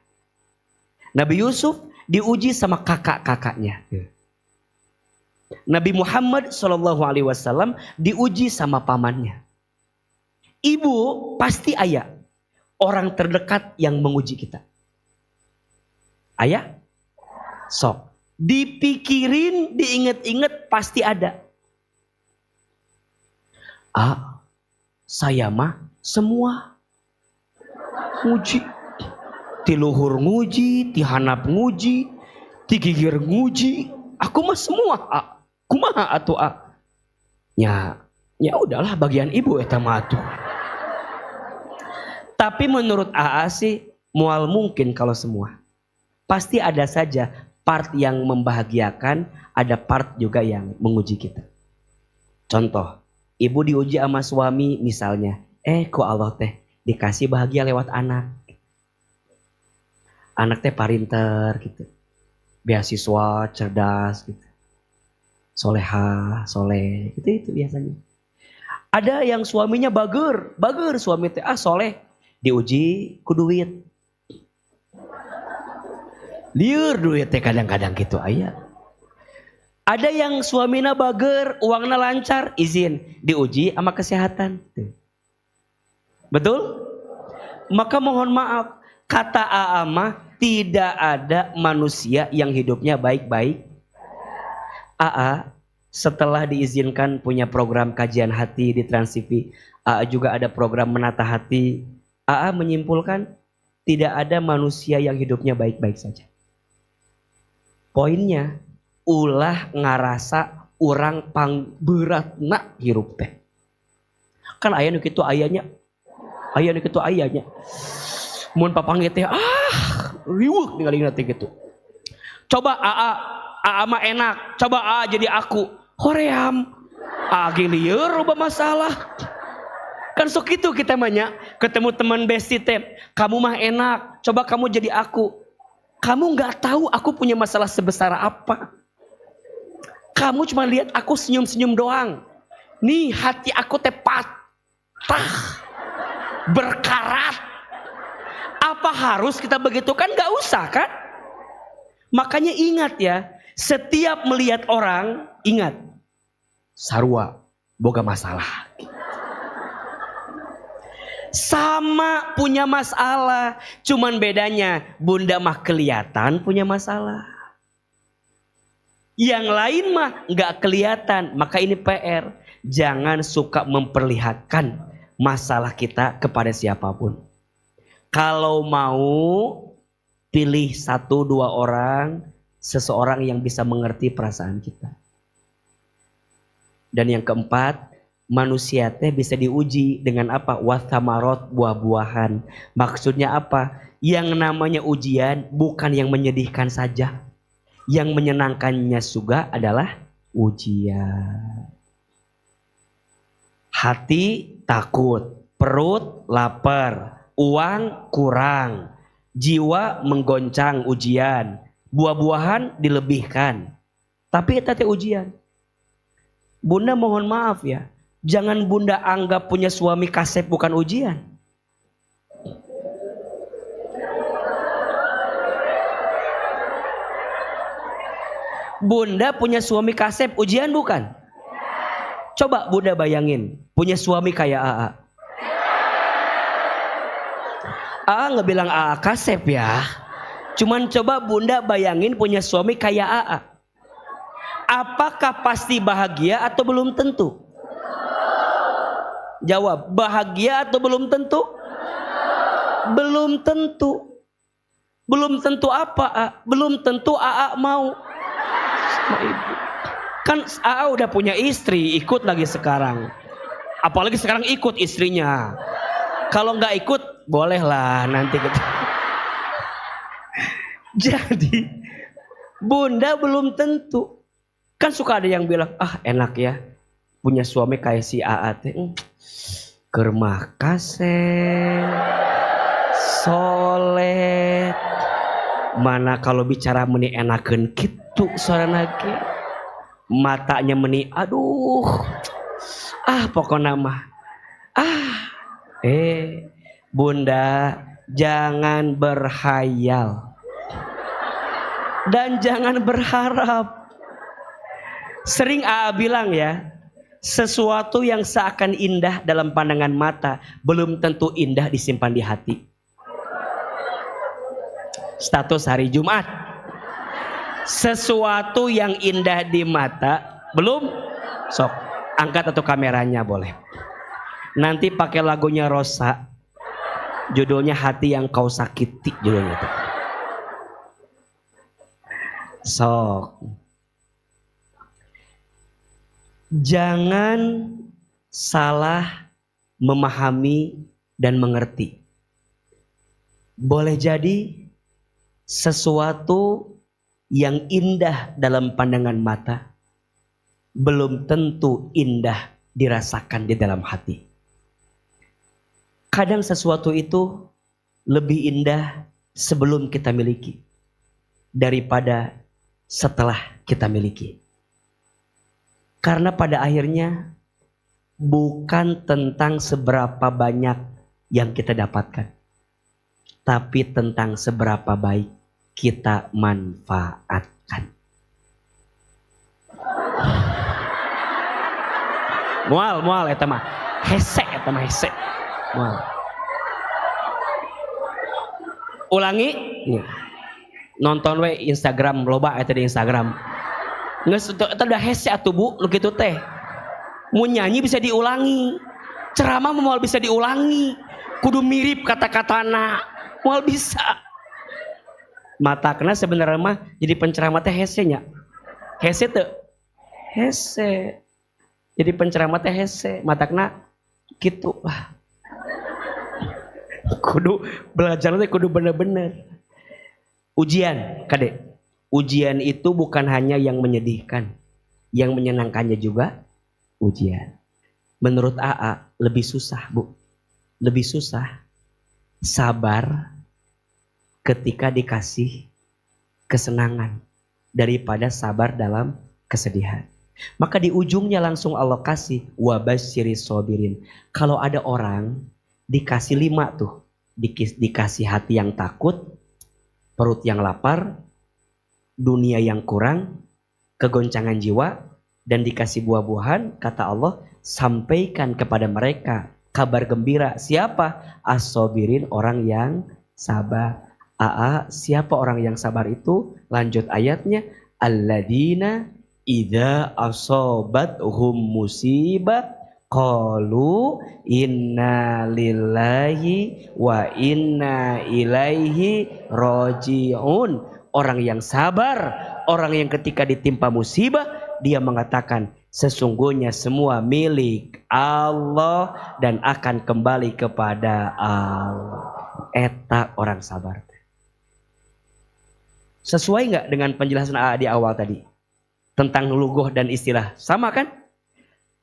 Speaker 1: Nabi Yusuf diuji sama kakak-kakaknya. Nabi Muhammad SAW diuji sama pamannya. Ibu pasti ayah orang terdekat yang menguji kita. Ayah? Sok. Dipikirin, diinget-inget pasti ada. Saya mah semua nguji. Tiluhur nguji, tihanap nguji, tigigir nguji. Aku mah semua kumaha atuh Ya udahlah bagian ibu eta mah atuh. Tapi menurut sih mual mungkin kalau semua. Pasti ada saja part yang membahagiakan, ada part juga yang menguji kita. Contoh, ibu diuji sama suami misalnya, kok Allah teh dikasih bahagia lewat anak. Anak teh parinter gitu. Beasiswa, cerdas gitu. Soleha, soleh, gitu biasanya. Ada yang suaminya bager suami teh soleh, diuji ku duit. Liur duit teh kadang-kadang gitu ayah. Ada yang suamina bager, uangnya lancar, izin diuji sama kesehatan. Betul? Maka mohon maaf, kata mah tidak ada manusia yang hidupnya baik-baik. Setelah diizinkan punya program kajian hati di Trans TV, juga ada program menata hati. Menyimpulkan tidak ada manusia yang hidupnya baik-baik saja. Poinnya, ulah ngarasa orang pangberatna hirup teh. Kan aya nu kitu ayanya. Mun papanggih teh riweuh ningali teh gitu. Coba mah enak, coba jadi aku. Hoream. Lieur loba masalah. Kan sok kitu kita mah nya, ketemu teman besti teh, kamu mah enak, coba kamu jadi aku. Kamu gak tahu aku punya masalah sebesar apa. Kamu cuma lihat aku senyum-senyum doang. Nih hati aku teh patah, berkarat. Apa harus kita begitu? Kan gak usah kan? Makanya ingat ya, setiap melihat orang, ingat. Sarua, boga masalah. Sama punya masalah, cuman bedanya bunda mah kelihatan punya masalah. Yang lain mah nggak kelihatan, maka ini PR. Jangan suka memperlihatkan masalah kita kepada siapapun. Kalau mau pilih 1-2 orang, seseorang yang bisa mengerti perasaan kita. Dan yang keempat, manusia teh bisa diuji dengan apa? Wathamarot, buah-buahan. Maksudnya apa? Yang namanya ujian bukan yang menyedihkan saja. Yang menyenangkannya juga adalah ujian. Hati takut, perut lapar, uang kurang, jiwa menggoncang ujian, buah-buahan dilebihkan. Tapi itu teh ujian. Bunda mohon maaf ya. Jangan bunda anggap punya suami kasep bukan ujian. Bunda punya suami kasep ujian bukan? Coba bunda bayangin. Punya suami kayak nggak bilang kasep ya. Cuman coba bunda bayangin punya suami kayak Apakah pasti bahagia atau belum tentu? Jawab, bahagia atau belum tentu? Belum tentu. Belum tentu apa? Belum tentu mau sama ibu. Kan udah punya istri, ikut lagi sekarang. Apalagi sekarang ikut istrinya. Kalau nggak ikut, bolehlah nanti kita. Jadi, bunda belum tentu. Kan suka ada yang bilang, enak ya punya suami kayak si teh. Germah kaseh, soleh. Mana kalau bicara meni enakeun kitu sorana ge. Matanya meni aduh. Pokoknya mah. Bunda jangan berhayal. Dan jangan berharap. Sering bilang ya, Sesuatu yang seakan indah dalam pandangan mata belum tentu indah disimpan di hati. Status hari Jumat. Sesuatu yang indah di mata belum, sok angkat atau kameranya boleh. Nanti pakai lagunya Rosa, judulnya Hati Yang Kau Sakiti, judulnya itu. Sok. Jangan salah memahami dan mengerti. Boleh jadi sesuatu yang indah dalam pandangan mata belum tentu indah dirasakan di dalam hati. Kadang sesuatu itu lebih indah sebelum kita miliki daripada setelah kita miliki. Karena pada akhirnya bukan tentang seberapa banyak yang kita dapatkan, tapi tentang seberapa baik kita manfaatkan. Mual eta mah hese, eta mah hese. Mual. Ulangi, nonton we Instagram loba eta di Instagram. Geus eta udah hese atuh Bu, lu kitu teh. Mun nyanyi bisa diulangi. Ceramah moal bisa diulangi. Kudu mirip kata-katana. Moal bisa. Matakna sebenarnya mah jadi penceramah teh hese nya. Hese teu? Hese. Jadi penceramah teh hese, matakna kitu lah. Kudu belajar teh kudu bener-bener. Ujian, Kade. Ujian itu bukan hanya yang menyedihkan, yang menyenangkannya juga ujian. Menurut AA lebih susah, Bu. Lebih susah sabar ketika dikasih kesenangan daripada sabar dalam kesedihan. Maka di ujungnya langsung Allah kasih wabasyiris sobirin. Kalau ada orang dikasih 5 tuh, dikasih hati yang takut, perut yang lapar, dunia yang kurang, kegoncangan jiwa, dan dikasih buah-buahan, kata Allah, sampaikan kepada mereka kabar gembira. Siapa? As-sobirin, orang yang sabar. Siapa orang yang sabar itu? Lanjut ayatnya, alladzina idza asobathum musibah qalu inna lillahi wa inna ilaihi raji'un. Orang yang sabar, orang yang ketika ditimpa musibah, dia mengatakan sesungguhnya semua milik Allah dan akan kembali kepada Allah. Eta orang sabar. Sesuai nggak dengan penjelasan AA di awal tadi? Tentang lugoh dan istilah. Sama kan?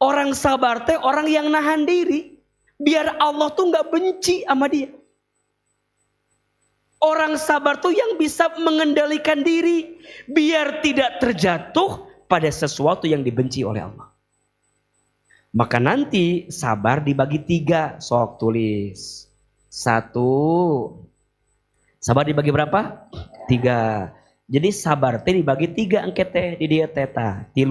Speaker 1: Orang sabar teh orang yang nahan diri. Biar Allah tuh nggak benci sama dia. Orang sabar tuh yang bisa mengendalikan diri. Biar tidak terjatuh pada sesuatu yang dibenci oleh Allah. Maka nanti sabar dibagi 3. Sok tulis. 1. Sabar dibagi berapa? 3. Jadi sabar teh dibagi 3 angket teh di dia teta. 3.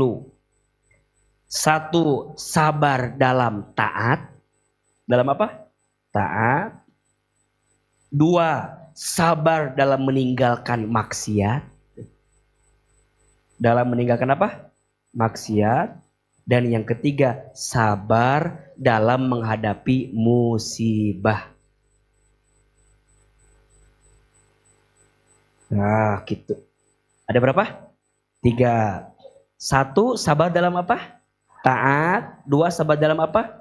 Speaker 1: 1. Sabar dalam taat. Dalam apa? Taat. 2. Sabar dalam meninggalkan maksiat. Dalam meninggalkan apa? Maksiat. Dan yang ketiga, sabar dalam menghadapi musibah. Nah gitu. Ada berapa? 3. 1. Sabar dalam apa? Taat. 2. Sabar dalam apa?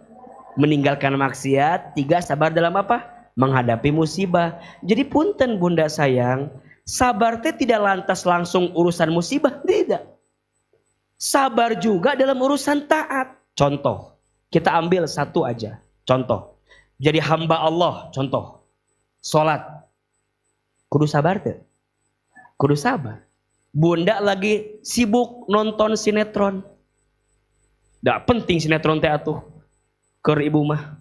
Speaker 1: Meninggalkan maksiat. 3. Sabar dalam apa? Menghadapi musibah. Jadi punten bunda sayang, sabar teh tidak lantas langsung urusan musibah, tidak. Sabar juga dalam urusan taat. Contoh, kita ambil 1 aja. Contoh, jadi hamba Allah. Contoh, sholat. Kudu sabar tuh. Kudu sabar. Bunda lagi sibuk nonton sinetron. Nggak penting sinetron teh atuh. Keur ibu mah.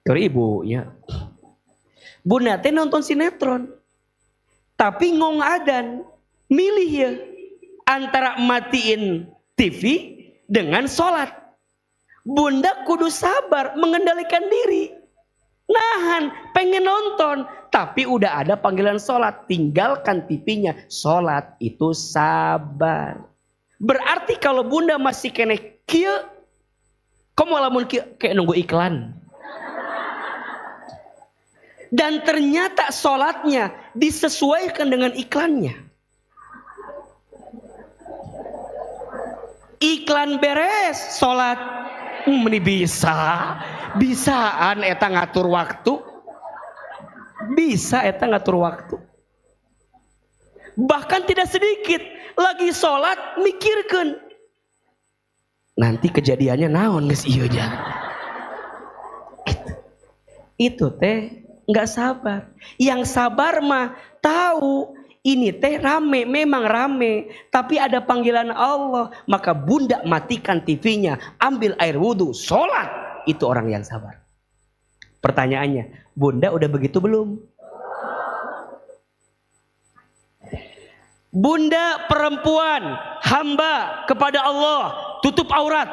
Speaker 1: Keur ibu ya. Bunda teh nonton sinetron. Tapi ngong adan. Milih ya. Antara matiin TV dengan sholat. Bunda kudu sabar mengendalikan diri. Nahan, pengen nonton, tapi udah ada panggilan sholat, tinggalkan TV-nya. Sholat itu sabar. Berarti kalau bunda masih kena kieu, kamu lamun kayak nunggu iklan. Dan ternyata sholatnya disesuaikan dengan iklannya. Iklan beres, sholat. Ini bisaan eta ngatur waktu. Bisa eta ngatur waktu. Bahkan tidak sedikit lagi sholat mikirkan. Nanti kejadiannya naon geus ieu nya. Itu teh nggak sabar. Yang sabar mah tahu ini teh rame, memang rame, tapi ada panggilan Allah, maka bunda matikan TV-nya, ambil air wudhu, sholat. Itu orang yang sabar. Pertanyaannya, bunda udah begitu belum? Bunda perempuan, hamba kepada Allah, tutup aurat.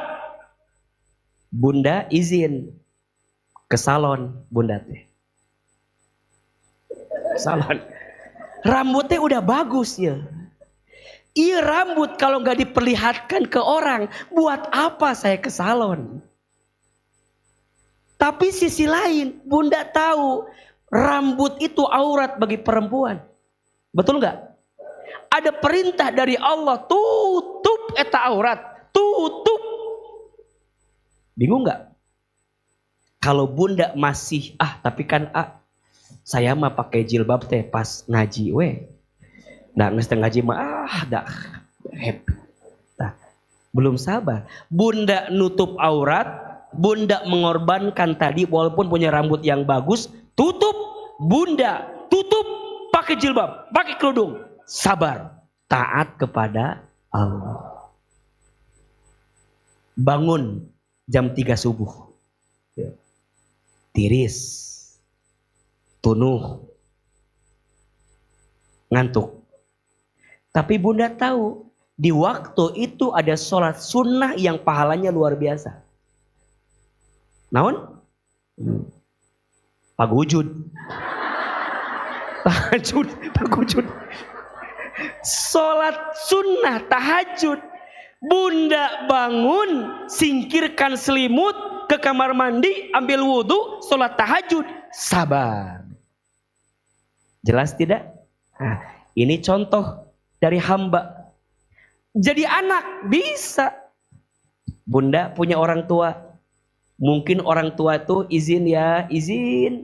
Speaker 1: Bunda izin ke salon, bunda teh. Salon. Rambutnya udah bagus ya. Iya rambut kalau nggak diperlihatkan ke orang, buat apa saya ke salon? Tapi sisi lain, bunda tahu rambut itu aurat bagi perempuan. Betul nggak? Ada perintah dari Allah, tutup eta aurat, tutup. Bingung nggak? Kalau bunda masih tapi kan saya mah pakai jilbab teh pas ngaji we. Nah, geus ngaji mah dah happy. Nah, belum sabar. Bunda nutup aurat, bunda mengorbankan tadi walaupun punya rambut yang bagus, tutup. Bunda tutup pakai jilbab, pakai kerudung. Sabar, taat kepada Allah. Bangun jam 3 subuh. Tiris. Tunuh, ngantuk. Tapi bunda tahu di waktu itu ada sholat sunnah yang pahalanya luar biasa. Naon? Pagujud. Pagujud. Sholat sunnah tahajud. Bunda bangun, singkirkan selimut, ke kamar mandi, ambil wudhu, sholat tahajud, sabar. Jelas tidak? Nah, ini contoh dari hamba. Jadi anak bisa. Bunda punya orang tua. Mungkin orang tua tuh izin.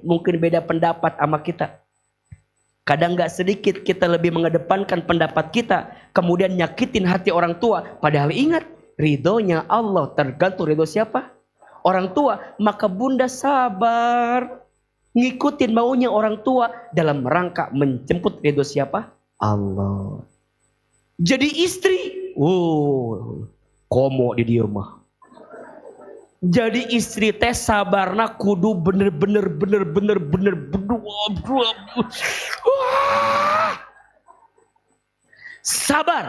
Speaker 1: Mungkin beda pendapat sama kita. Kadang gak sedikit kita lebih mengedepankan pendapat kita. Kemudian nyakitin hati orang tua. Padahal ingat, ridhonya Allah tergantung ridho siapa? Orang tua. Maka bunda sabar. Ngikutin maunya orang tua dalam rangka menjemput ridho siapa? Allah. Jadi istri, komo di dia mah. Jadi istri teh sabarna kudu bener. Sabar.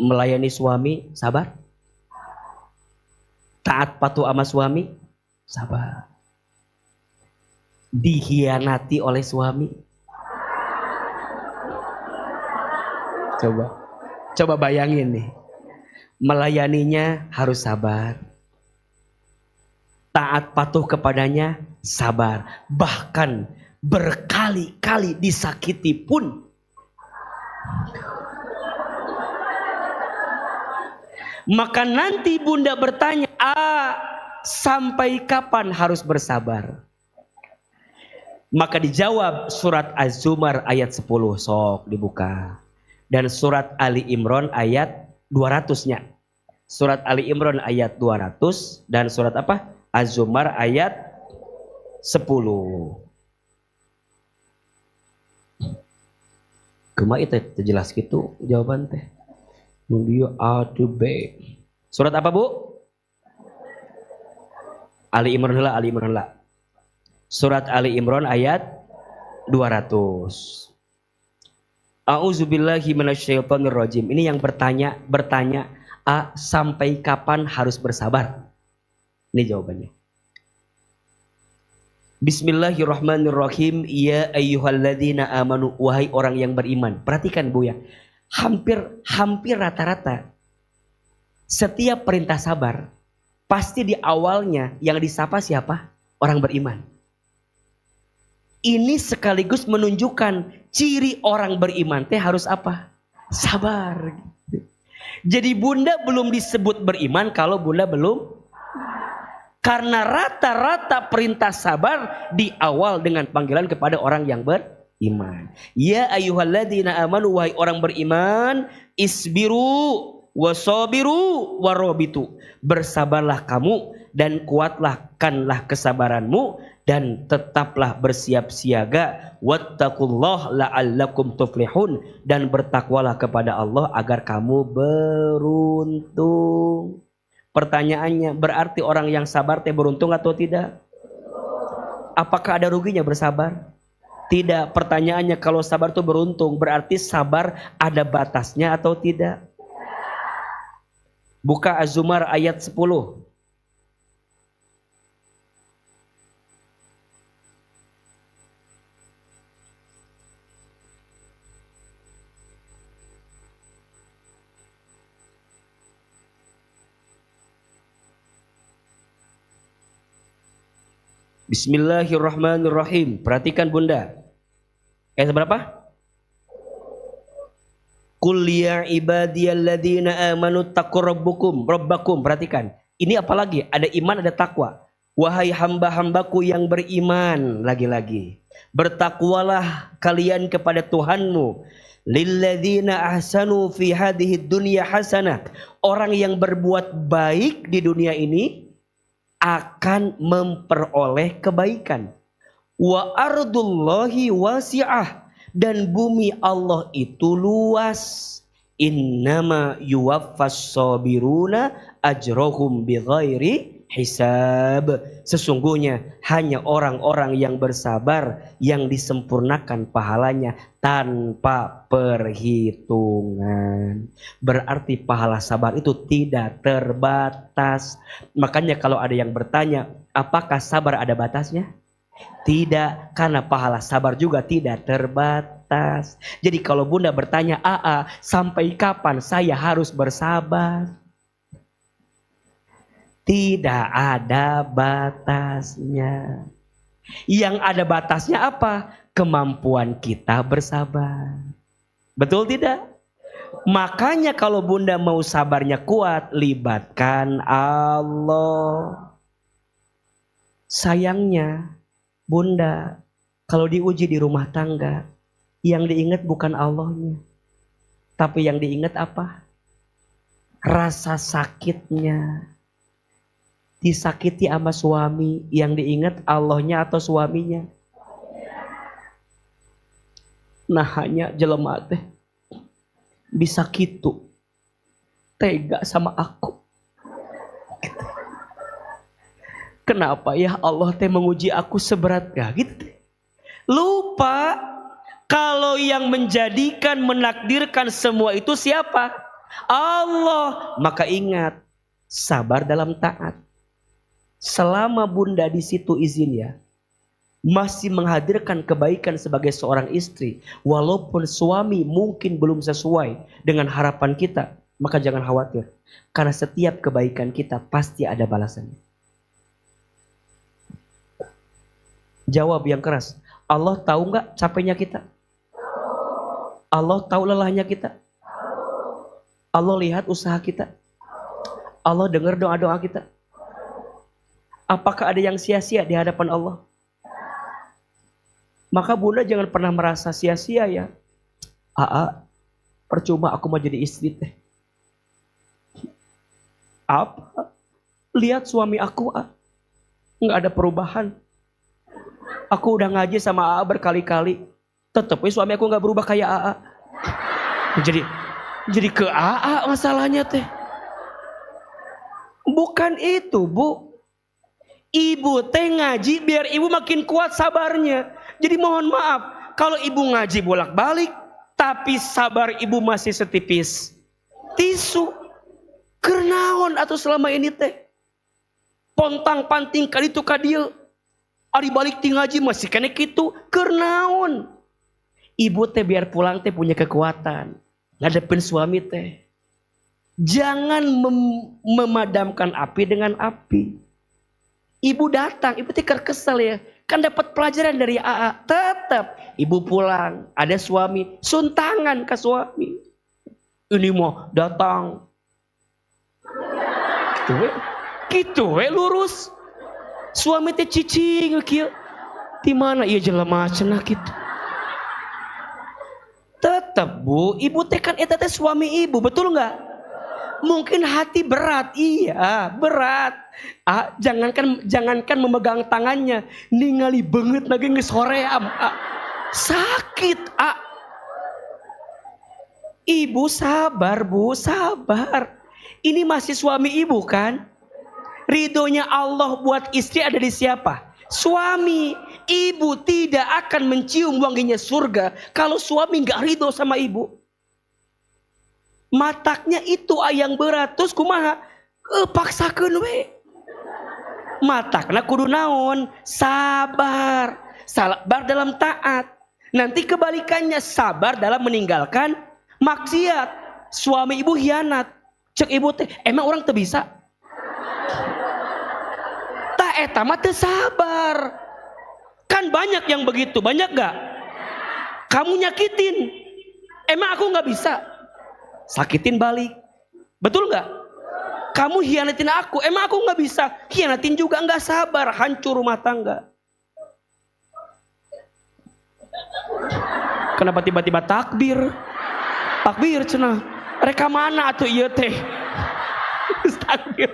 Speaker 1: Melayani suami, sabar. Taat patuh sama suami, sabar. Dikhianati oleh suami, coba bayangin nih, melayaninya harus sabar, taat patuh kepadanya sabar, bahkan berkali-kali disakiti pun. Maka nanti bunda bertanya, sampai kapan harus bersabar? Maka dijawab surat Az-Zumar ayat 10, sok dibuka. Dan surat Ali Imran ayat 200-nya. Surat Ali Imran ayat 200 dan surat apa? Az-Zumar ayat 10. Kumaha itu jelas gitu jawaban teh. Nu dieu A to B. Surat apa, Bu? Ali Imran heula. Surat Ali Imran ayat 200. A'udzubillahi minasyaitonirrajim. Ini yang bertanya, A. Sampai kapan harus bersabar? Ini jawabannya. Bismillahirrahmanirrahim. Ya ayyuhalladzina amanu, wahai orang yang beriman. Perhatikan Bu ya. Hampir rata-rata setiap perintah sabar pasti di awalnya yang disapa siapa? Orang beriman. Ini sekaligus menunjukkan ciri orang beriman teh harus apa? Sabar. Jadi bunda belum disebut beriman kalau bunda belum. Karena rata-rata perintah sabar di awal dengan panggilan kepada orang yang beriman. Ya ayyuhalladzina amanu, wahai orang beriman, isbiru wasabiru warabitu. Bersabarlah kamu dan kuatkanlah kesabaranmu dan tetaplah bersiap siaga. Wattaqullah la'allakum tuflihun, dan bertakwalah kepada Allah agar kamu beruntung. Pertanyaannya, berarti orang yang sabar teh beruntung atau tidak? Apakah ada ruginya bersabar? Tidak. Pertanyaannya, kalau sabar itu beruntung, berarti sabar ada batasnya atau tidak? Buka Az-Zumar ayat 10. Bismillahirrahmanirrahim. Perhatikan bunda. Ayat berapa? Qul ya ibadiyalladzina amanu taqurrabbukum rabbakum. Perhatikan. Ini apalagi? Ada iman, ada takwa. Wahai hamba-hambaku yang beriman. Lagi-lagi. Bertakwalah kalian kepada Tuhanmu. Lilladzina ahsanu fi hadhihi dunya hasanah. Orang yang berbuat baik di dunia ini akan memperoleh kebaikan. Wa ardullahi wasi'ah, dan bumi Allah itu luas. Innama yuwaffas sabiruna ajrohum bighairi hisab. Sesungguhnya hanya orang-orang yang bersabar yang disempurnakan pahalanya tanpa perhitungan. Berarti pahala sabar itu tidak terbatas. Makanya kalau ada yang bertanya, apakah sabar ada batasnya? Tidak, karena pahala sabar juga tidak terbatas. Jadi kalau bunda bertanya, sampai kapan saya harus bersabar? Tidak ada batasnya. Yang ada batasnya apa? Kemampuan kita bersabar. Betul tidak? Makanya kalau bunda mau sabarnya kuat, libatkan Allah. Sayangnya bunda, kalau diuji di rumah tangga, yang diingat bukan Allahnya, tapi yang diingat apa? Rasa sakitnya. Disakiti sama suami, yang diingat Allahnya atau suaminya? Nah hanya jelema teh bisa gitu tega sama aku. Kenapa ya Allah teh menguji aku seberat gak gitu? Lupa kalau yang menjadikan, menakdirkan semua itu siapa? Allah. Maka ingat, sabar dalam taat. Selama bunda di situ izin ya, masih menghadirkan kebaikan sebagai seorang istri, walaupun suami mungkin belum sesuai dengan harapan kita, maka jangan khawatir, karena setiap kebaikan kita pasti ada balasannya. Jawab yang keras. Allah tahu nggak capeknya kita? Allah tahu lelahnya kita? Allah lihat usaha kita? Allah dengar doa-doa kita? Apakah ada yang sia-sia di hadapan Allah? Maka bunda jangan pernah merasa sia-sia ya. Percuma aku mau jadi istri teh. Apa? Lihat suami aku, nggak ada perubahan. Aku udah ngaji sama AA berkali-kali, tetep suami aku nggak berubah kayak AA. Jadi ke AA masalahnya teh. Bukan itu bu. Ibu teh ngaji biar ibu makin kuat sabarnya. Jadi mohon maaf, kalau ibu ngaji bolak-balik, tapi sabar ibu masih setipis tisu. Kernaon atau selama ini teh pontang panting kali itu kadieu ari balik ti ngaji masih kene kitu kernaon. Ibu teh biar pulang teh punya kekuatan ngadepin suami teh. Jangan memadamkan api dengan api. Ibu datang, ibu teh kesel ya. Kan dapat pelajaran dari AA. Tetap ibu pulang, ada suami, suntangan ke suami. Ini mau datang. Gitu we lurus. Suami teh cicing kieu. Di mana ieu jelema cenah kitu. Tetap Bu, ibu teh kan eta teh suami ibu, betul enggak? Mungkin hati berat, iya berat. Jangankan memegang tangannya, ningali banget lagi geus hoream. Sakit. Ibu sabar Bu, sabar. Ini masih suami ibu kan? Ridhonya Allah buat istri ada di siapa? Suami. Ibu tidak akan mencium wanginya surga kalau suami gak ridho sama ibu. Mataknya itu yang berat. Terus kumaha? Paksakeun we. Matakna kudu naon? Sabar. Sabar dalam taat. Nanti kebalikannya sabar dalam meninggalkan maksiat. Suami ibu hianat. Cek ibu teh, emang orang teu bisa? Tah eta mah teu sabar. Kan banyak yang begitu, banyak gak? Kamu nyakitin, emang aku gak bisa? Sakitin balik, betul gak? Kamu hianatin aku, emang aku gak bisa? Hianatin juga, gak sabar, hancur rumah tangga. Kenapa tiba-tiba takbir? Takbir cenah, reka mana atuh ieu teh? Takbir.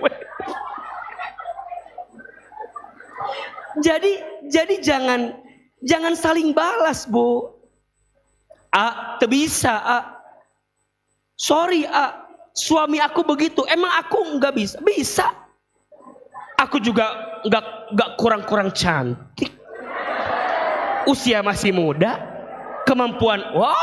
Speaker 1: Jadi jangan saling balas Bu. Teu bisa sorry suami aku begitu. Emang aku nggak bisa? Bisa. Aku juga nggak kurang cantik. Usia masih muda, kemampuan wah.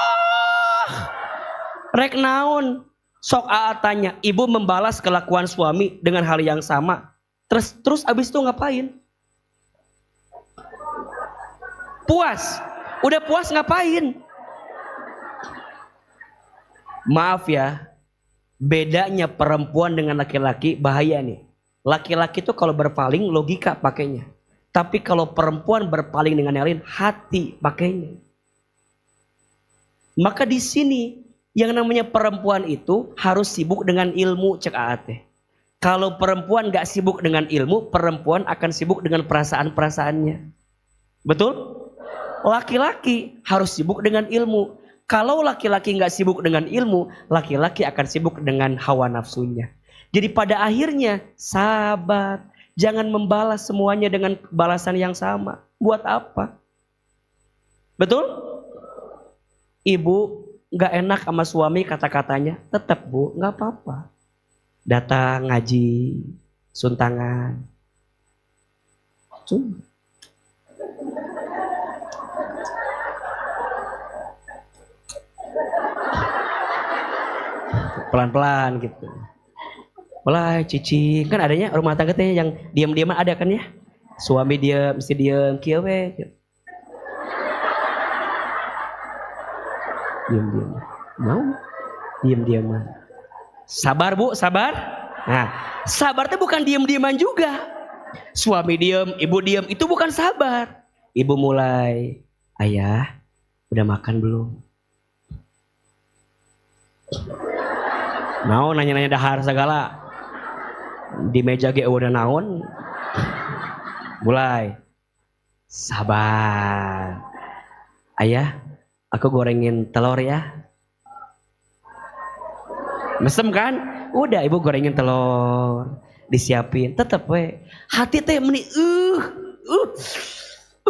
Speaker 1: Rek naon? Sok tanya. Ibu membalas kelakuan suami dengan hal yang sama. Terus abis itu ngapain? Puas. Udah puas ngapain? Maaf ya. Bedanya perempuan dengan laki-laki bahaya nih. Laki-laki tuh kalau berpaling logika pakainya. Tapi kalau perempuan berpaling dengan yang lain hati pakainya. Maka di sini yang namanya perempuan itu harus sibuk dengan ilmu cek AAT. Kalau perempuan gak sibuk dengan ilmu, perempuan akan sibuk dengan perasaan-perasaannya. Betul? Laki-laki harus sibuk dengan ilmu. Kalau laki-laki gak sibuk dengan ilmu, laki-laki akan sibuk dengan hawa nafsunya. Jadi pada akhirnya sabar. Jangan membalas semuanya dengan balasan yang sama. Buat apa? Betul? Ibu gak enak sama suami kata-katanya. Tetap Bu, gak apa-apa. Datang ngaji, suntangan. Cuma. Pelan-pelan gitu. Mulai cicing. Kan adanya rumah tangga teh yang diam-diaman ada kan ya. Suami dia mesti diam kieu we. Diam-diam. Mau? Diam-diaman. Sabar Bu, sabar. Nah, sabar itu bukan diam-diaman juga. Suami diam, ibu diam, itu bukan sabar. Ibu mulai, ayah, udah makan belum? Naon nanya-nanya dahar segala. Di meja ge udah naon. Mulai. Sabar. Ayah, aku gorengin telur ya. Mesem kan? Udah ibu gorengin telur. Disiapin. Tetep we. Hati teh meni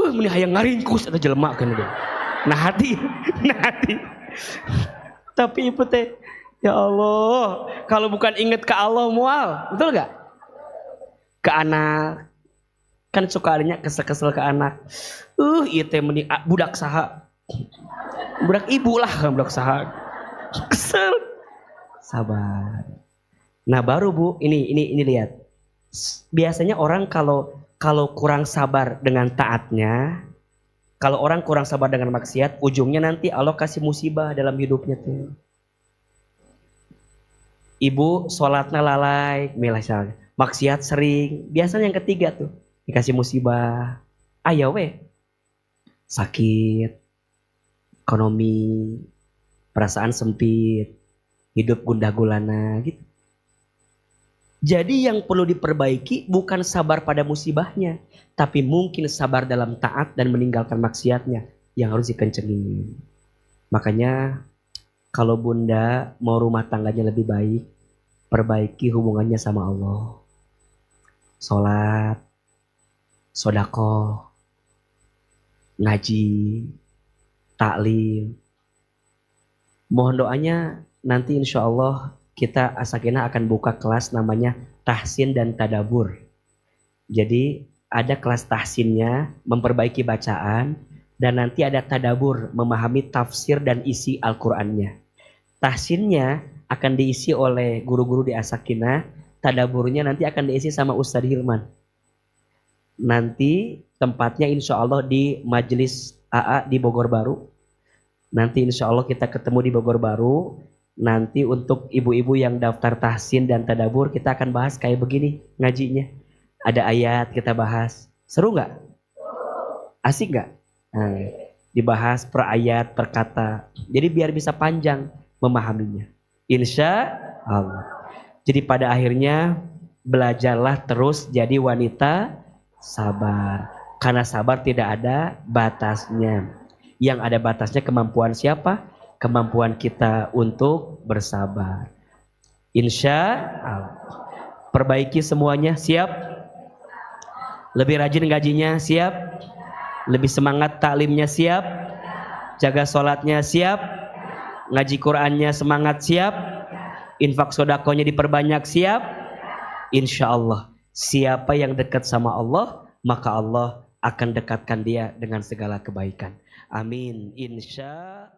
Speaker 1: meni hayang ngaringkus atau jelema kan udah. Nah hati. Tapi ibu teh, ya Allah, kalau bukan inget ke Allah mual, betul gak? Ke anak, kan suka adanya kesel-kesel ke anak. Iya teh meni budak saha, budak ibu lah kan budak saha. Kesel, sabar. Nah baru Bu, ini lihat. Biasanya orang kalau kurang sabar dengan taatnya, kalau orang kurang sabar dengan maksiat, ujungnya nanti Allah kasih musibah dalam hidupnya tuh. Ibu sholatnya lalai, misalnya maksiat sering, biasanya yang ketiga tuh dikasih musibah. Ayo weh, sakit, ekonomi, perasaan sempit, hidup gundah gulana gitu. Jadi yang perlu diperbaiki bukan sabar pada musibahnya, tapi mungkin sabar dalam taat dan meninggalkan maksiatnya yang harus dikencengin. Makanya kalau bunda mau rumah tangganya lebih baik, perbaiki hubungannya sama Allah. Sholat, sodako, ngaji, taklim. Mohon doanya nanti insya Allah kita As-Sakinah akan buka kelas namanya tahsin dan tadabur. Jadi ada kelas tahsinnya, memperbaiki bacaan, dan nanti ada tadabur, memahami tafsir dan isi Al-Qur'annya. Tahsinnya akan diisi oleh guru-guru di As-Sakinah, tadaburnya nanti akan diisi sama Ustadz Hilman. Nanti tempatnya insya Allah di Majelis AA di Bogor Baru. Nanti insya Allah kita ketemu di Bogor Baru. Nanti untuk ibu-ibu yang daftar tahsin dan tadabur, kita akan bahas kayak begini ngajinya. Ada ayat kita bahas. Seru nggak? Asik nggak? Nah, dibahas per ayat, per kata. Jadi biar bisa panjang memahaminya. Insya Allah. Jadi pada akhirnya belajarlah terus jadi wanita sabar. Karena sabar tidak ada batasnya. Yang ada batasnya kemampuan siapa? Kemampuan kita untuk bersabar. Insya Allah. Perbaiki semuanya, siap? Lebih rajin gajinya, siap? Lebih semangat taklimnya, siap? Jaga sholatnya, siap? Ngaji Qur'annya semangat, siap? Infak sodakonya diperbanyak, siap? Insya Allah. Siapa yang dekat sama Allah, maka Allah akan dekatkan dia dengan segala kebaikan. Amin. Insya